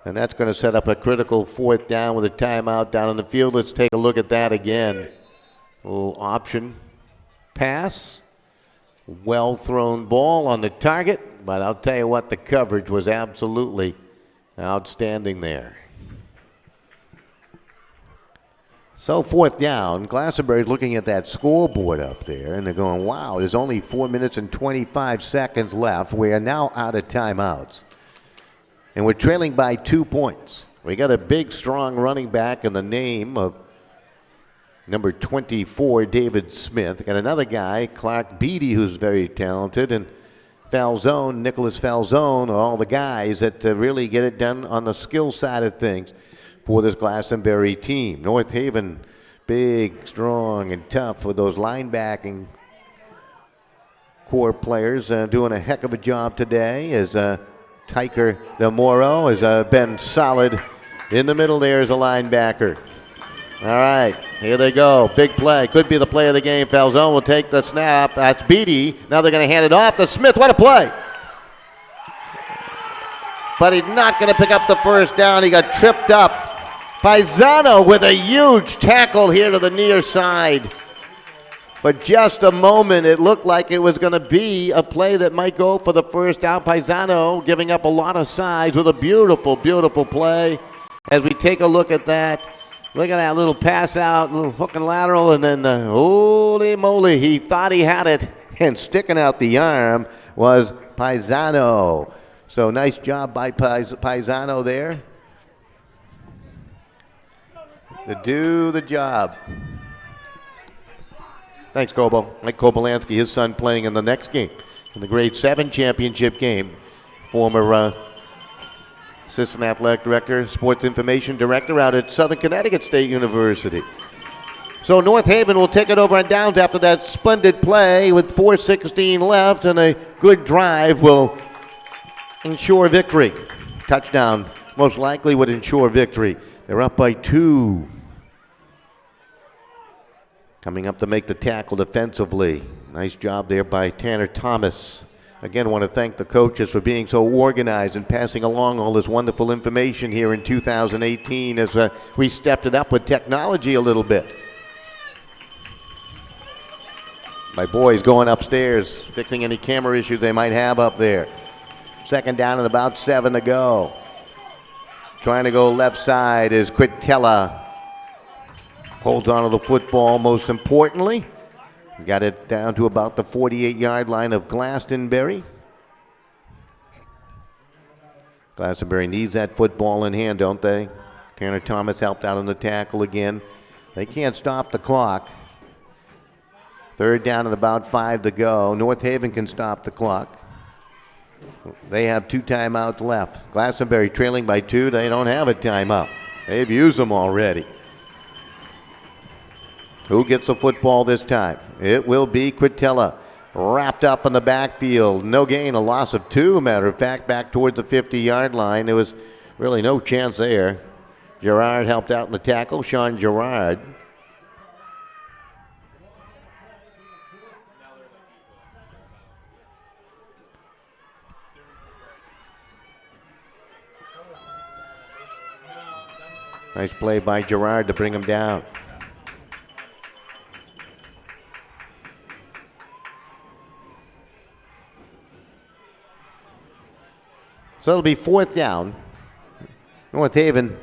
And that's going to set up a critical fourth down with a timeout down in the field. Let's take a look at that again. A little option pass. Well thrown ball on the target, but I'll tell you what, the coverage was absolutely outstanding there. So fourth down, Glastonbury's looking at that scoreboard up there, and they're going, wow, there's only 4 minutes and 25 seconds left. We are now out of timeouts. And we're trailing by 2 points. We got a big, strong running back in the name of number 24, David Smith. Got another guy, Clark Beatty, who's very talented. And Falzone, Nicholas Falzone, are all the guys that really get it done on the skill side of things for this Glastonbury team. North Haven, big, strong, and tough with those linebacking core players doing a heck of a job today as Tyker Del Moro has been solid in the middle there as a linebacker. All right, here they go. Big play. Could be the play of the game. Falzone will take the snap. That's Beatty. Now they're going to hand it off to Smith. What a play. But he's not going to pick up the first down. He got tripped up. Paisano with a huge tackle here to the near side. But just a moment, it looked like it was going to be a play that might go for the first down. Paisano giving up a lot of size with a beautiful, beautiful play. As we take a look at that, look at that little pass out, little hook and lateral, and then holy moly, he thought he had it, and sticking out the arm was Paisano. So nice job by Paisano there to do the job. Thanks, Kobo. Mike Kobolansky, his son, playing in the next game, in the grade 7 championship game. Former assistant athletic director, sports information director out at Southern Connecticut State University. So North Haven will take it over on downs after that splendid play with 4:16 left, and a good drive will ensure victory. Touchdown most likely would ensure victory. They're up by 2. Coming up to make the tackle defensively. Nice job there by Tanner Thomas. Again, I want to thank the coaches for being so organized and passing along all this wonderful information here in 2018 as we stepped it up with technology a little bit. My boys going upstairs, fixing any camera issues they might have up there. Second down and about 7 to go. Trying to go left side is Quintella. Holds on to the football most importantly. Got it down to about the 48-yard line of Glastonbury. Glastonbury needs that football in hand, don't they? Tanner Thomas helped out on the tackle again. They can't stop the clock. Third down and about 5 to go. North Haven can stop the clock. They have 2 timeouts left. Glastonbury trailing by 2. They don't have a timeout. They've used them already. Who gets the football this time? It will be Quintella. Wrapped up in the backfield. No gain, a loss of 2. Matter of fact, back towards the 50-yard line. There was really no chance there. Gerard helped out in the tackle. Sean Gerard. Nice play by Gerard to bring him down. So it'll be 4th down. North Haven,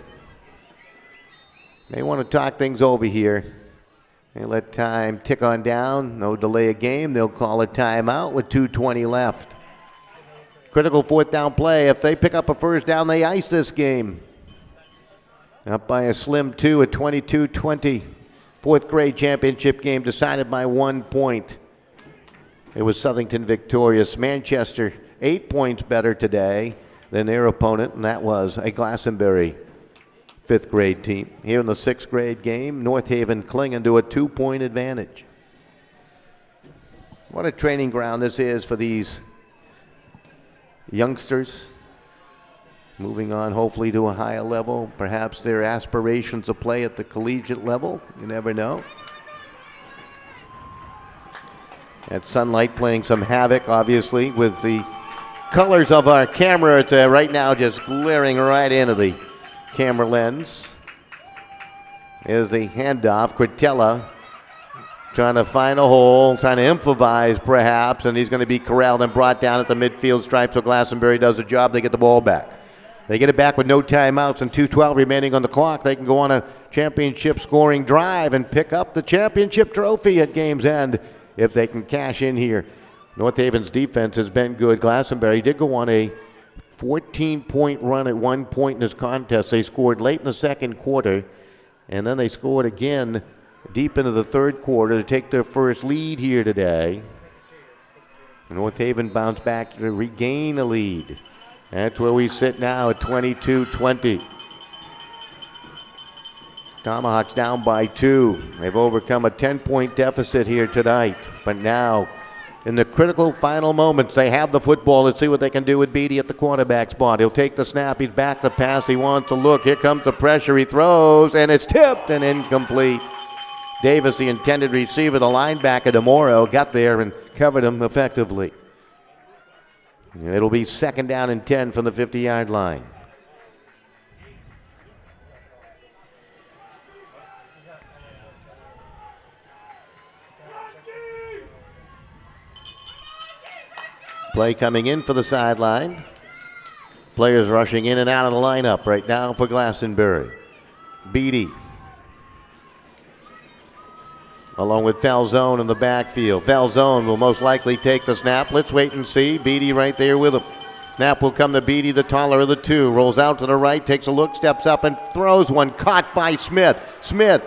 they want to talk things over here. They let time tick on down. No delay of game. They'll call a timeout with 2:20 left. Critical 4th down play. If they pick up a first down, they ice this game. Up by a slim 2 at 22-20. 4th grade championship game decided by 1 point. It was Southington victorious. Manchester 8 points better today than their opponent, and that was a Glastonbury 5th grade team. Here in the 6th grade game, North Haven clinging to a 2-point advantage. What a training ground this is for these youngsters. Moving on hopefully to a higher level. Perhaps their aspirations to play at the collegiate level. You never know. That sunlight playing some havoc, obviously, with the colors of our camera. It's right now just glaring right into the camera lens. Is the handoff. Cortella trying to find a hole, trying to improvise perhaps, and he's going to be corralled and brought down at the midfield stripe, so Glastonbury does the job. They get the ball back. They get it back with no timeouts and 2:12 remaining on the clock. They can go on a championship scoring drive and pick up the championship trophy at game's end if they can cash in here. North Haven's defense has been good. Glastonbury did go on a 14-point run at one point in this contest. They scored late in the second quarter, and then they scored again deep into the third quarter to take their first lead here today. North Haven bounced back to regain a lead. That's where we sit now at 22-20. Tomahawks down by 2. They've overcome a 10-point deficit here tonight. But now, in the critical final moments, they have the football. Let's see what they can do with Beatty at the quarterback spot. He'll take the snap. He's back the pass. He wants to look. Here comes the pressure. He throws, and it's tipped and incomplete. Davis, the intended receiver, the linebacker, DeMoro, got there and covered him effectively. It'll be 2nd down and 10 from the 50-yard line. Play coming in for the sideline. Players rushing in and out of the lineup right now for Glastonbury. Beatty, along with Falzone in the backfield. Falzone will most likely take the snap. Let's wait and see. Beatty right there with him. Snap will come to Beatty, the taller of the two. Rolls out to the right, takes a look, steps up and throws one. Caught by Smith. Smith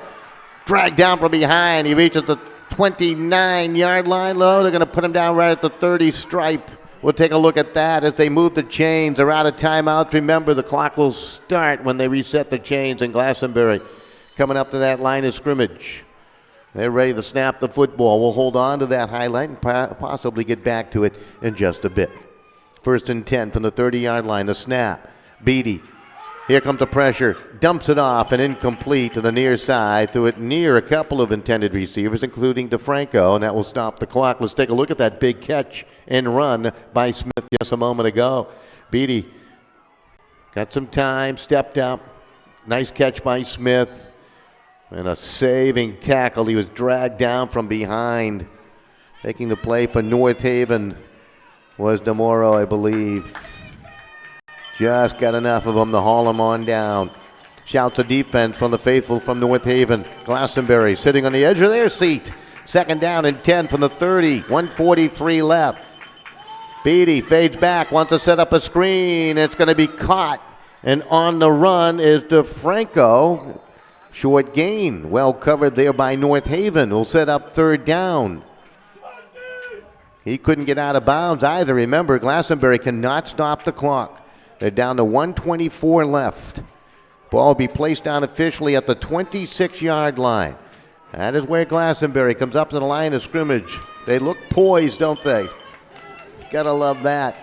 dragged down from behind. He reaches the 29-yard line low. They're going to put him down right at the 30 stripe. We'll take a look at that as they move the chains. They're out of timeouts. Remember, the clock will start when they reset the chains, and Glastonbury coming up to that line of scrimmage. They're ready to snap the football. We'll hold on to that highlight and possibly get back to it in just a bit. 1st and 10 from the 30-yard line. The snap. Beatty. Here comes the pressure. Dumps it off and incomplete to the near side. Threw it near a couple of intended receivers, including DeFranco, and that will stop the clock. Let's take a look at that big catch and run by Smith just a moment ago. Beatty got some time, stepped up. Nice catch by Smith. And a saving tackle. He was dragged down from behind. Making the play for North Haven was DeMoro, I believe. Just got enough of him to haul him on down. Shouts of defense from the faithful from North Haven. Glastonbury sitting on the edge of their seat. 2nd down and 10 from the 30. 1:43 left. Beatty fades back, wants to set up a screen. It's going to be caught. And on the run is DeFranco. Short gain. Well covered there by North Haven. Will set up 3rd down. He couldn't get out of bounds either. Remember, Glastonbury cannot stop the clock. They're down to 1:24 left. Ball will be placed down officially at the 26-yard line. That is where Glastonbury comes up to the line of scrimmage. They look poised, don't they? Gotta love that.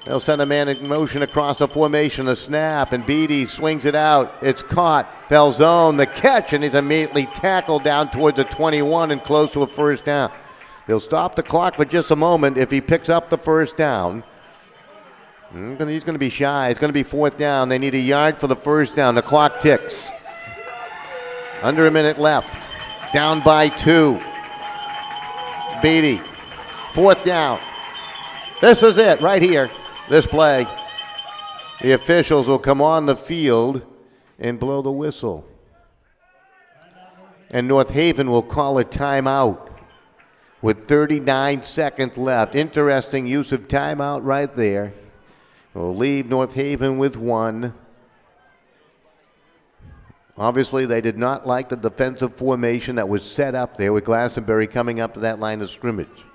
They'll send a man in motion across the formation, a snap, and Beatty swings it out. It's caught. Falzone, the catch, and he's immediately tackled down towards the 21 and close to a 1st down. They'll stop the clock for just a moment if he picks up the 1st down. He's going to be shy. It's going to be 4th down. They need a yard for the 1st down. The clock ticks. Under a minute left. Down by 2. Beatty. 4th down. This is it right here. This play. The officials will come on the field and blow the whistle. And North Haven will call a timeout with 39 seconds left. Interesting use of timeout right there. We'll leave North Haven with 1. Obviously, they did not like the defensive formation that was set up there with Glastonbury coming up to that line of scrimmage.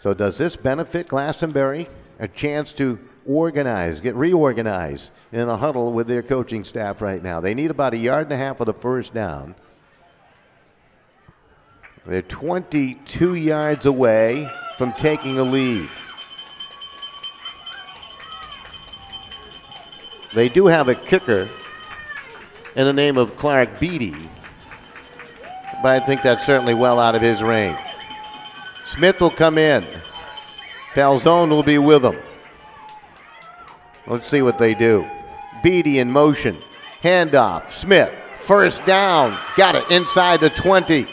So does this benefit Glastonbury? A chance to get reorganized in a huddle with their coaching staff right now. They need about 1.5 yards for the first down. They're 22 yards away from taking a lead. They do have a kicker in the name of Clark Beatty, but I think that's certainly well out of his range. Smith will come in. Falzone will be with him. Let's see what they do. Beatty in motion. Handoff. Smith. First down. Got it inside the 20.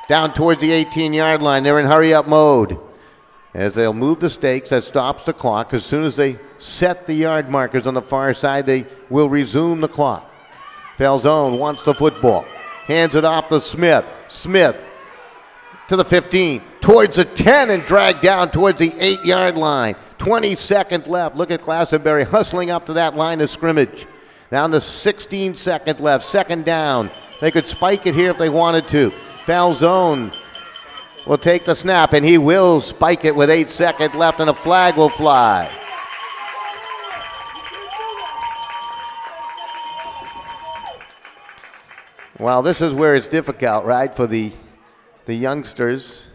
Down towards the 18-yard line. They're in hurry-up mode. As they'll move the stakes, that stops the clock. As soon as they set the yard markers on the far side, they will resume the clock. Falzone wants the football. Hands it off to Smith. Smith to the 15, towards the 10, and dragged down towards the 8-yard line. 20 seconds left. Look at Glastonbury hustling up to that line of scrimmage. Down to 16 seconds left. Second down. They could spike it here if they wanted to. Falzone will take the snap, and he will spike it with 8 seconds left, and a flag will fly. Well, this is where it's difficult, right, for the youngsters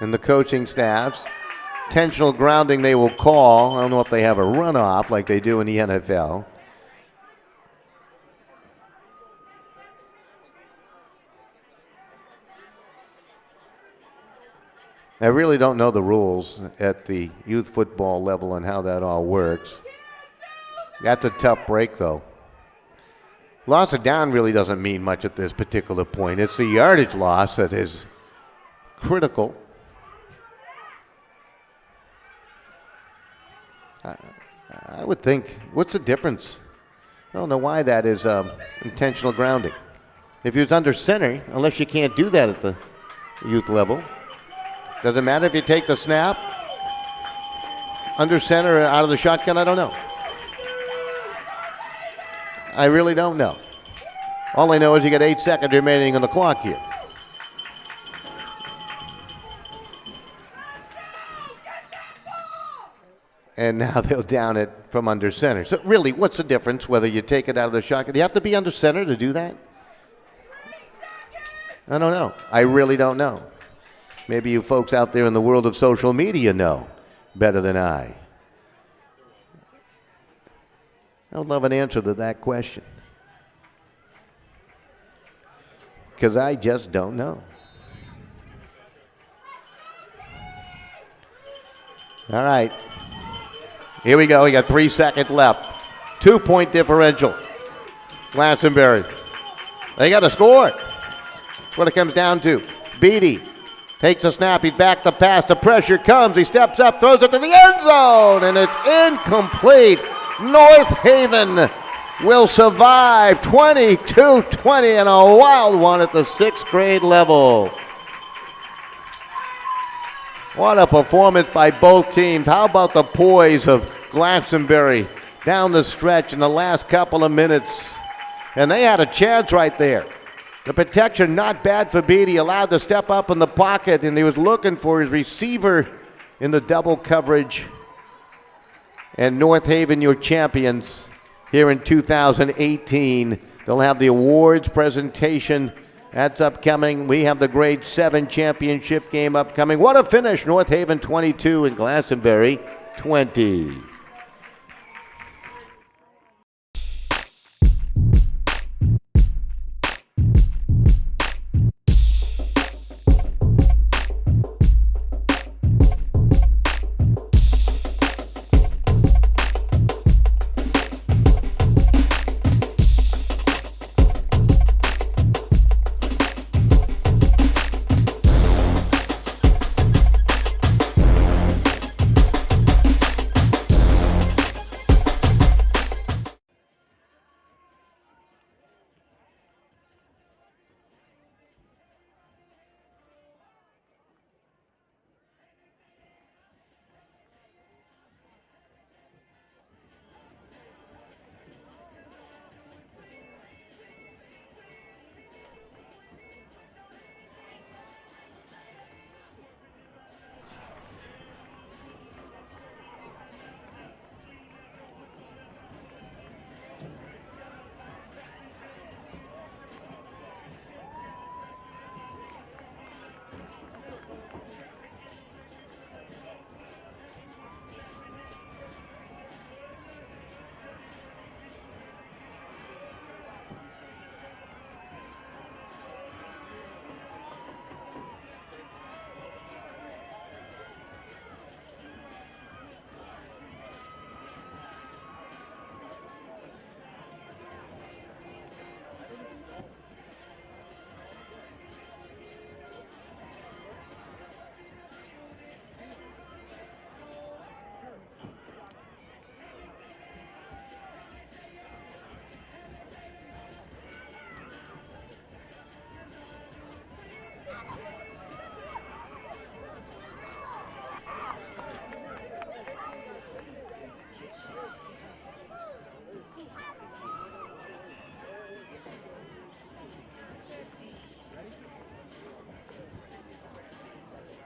and the coaching staffs. Intentional grounding they will call. I don't know if they have a runoff like they do in the NFL. I really don't know the rules at the youth football level and how that all works. That's a tough break, though. Loss of down really doesn't mean much at this particular point. It's the yardage loss that is critical. I would think, what's the difference? I don't know why that is intentional grounding. If he was under center, unless you can't do that at the youth level. Does it matter if you take the snap? Under center or out of the shotgun? I don't know. I really don't know. All I know is you got 8 seconds remaining on the clock here. And now they'll down it from under center. So really, what's the difference whether you take it out of the shotgun? Do you have to be under center to do that? I don't know. I really don't know. Maybe you folks out there in the world of social media know better than I. I would love an answer to that question. Because I just don't know. All right. Here we go. We got 3 seconds left. 2-point differential. Glastonbury. They got to score. That's what it comes down to. Beatty takes a snap. He's back to pass. The pressure comes. He steps up, throws it to the end zone, and it's incomplete. North Haven will survive 22-20 and a wild one at the 6th grade level. What a performance by both teams. How about the poise of Glastonbury down the stretch in the last couple of minutes? And they had a chance right there. The protection not bad for Beatty, allowed to step up in the pocket, and he was looking for his receiver in the double coverage. And North Haven, your champions here in 2018. They'll have the awards presentation. That's upcoming. We have the grade 7 championship game upcoming. What a finish. North Haven 22 and Glastonbury 20.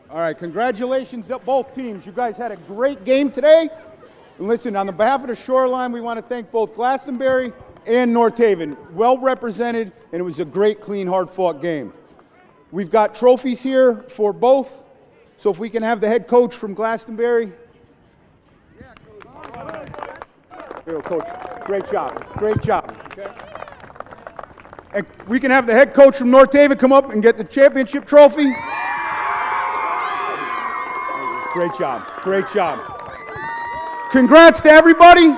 All right, congratulations to both teams. You guys had a great game today. And listen, on the behalf of the Shoreline, we want to thank both Glastonbury and North Haven. Well represented, and it was a great, clean, hard-fought game. We've got trophies here for both. So if we can have the head coach from Glastonbury. Here you go, Coach. Great job. Great job. Okay. And we can have the head coach from North Haven come up and get the championship trophy. Great job. Great job. Congrats to everybody.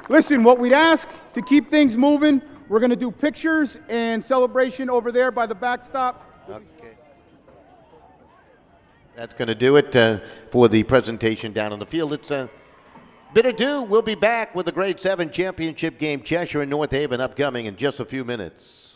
Listen, what we'd ask to keep things moving, we're going to do pictures and celebration over there by the backstop. Okay. That's going to do it for the presentation down on the field. It's a bit ado. We'll be back with the Grade 7 championship game, Cheshire and North Haven, upcoming in just a few minutes.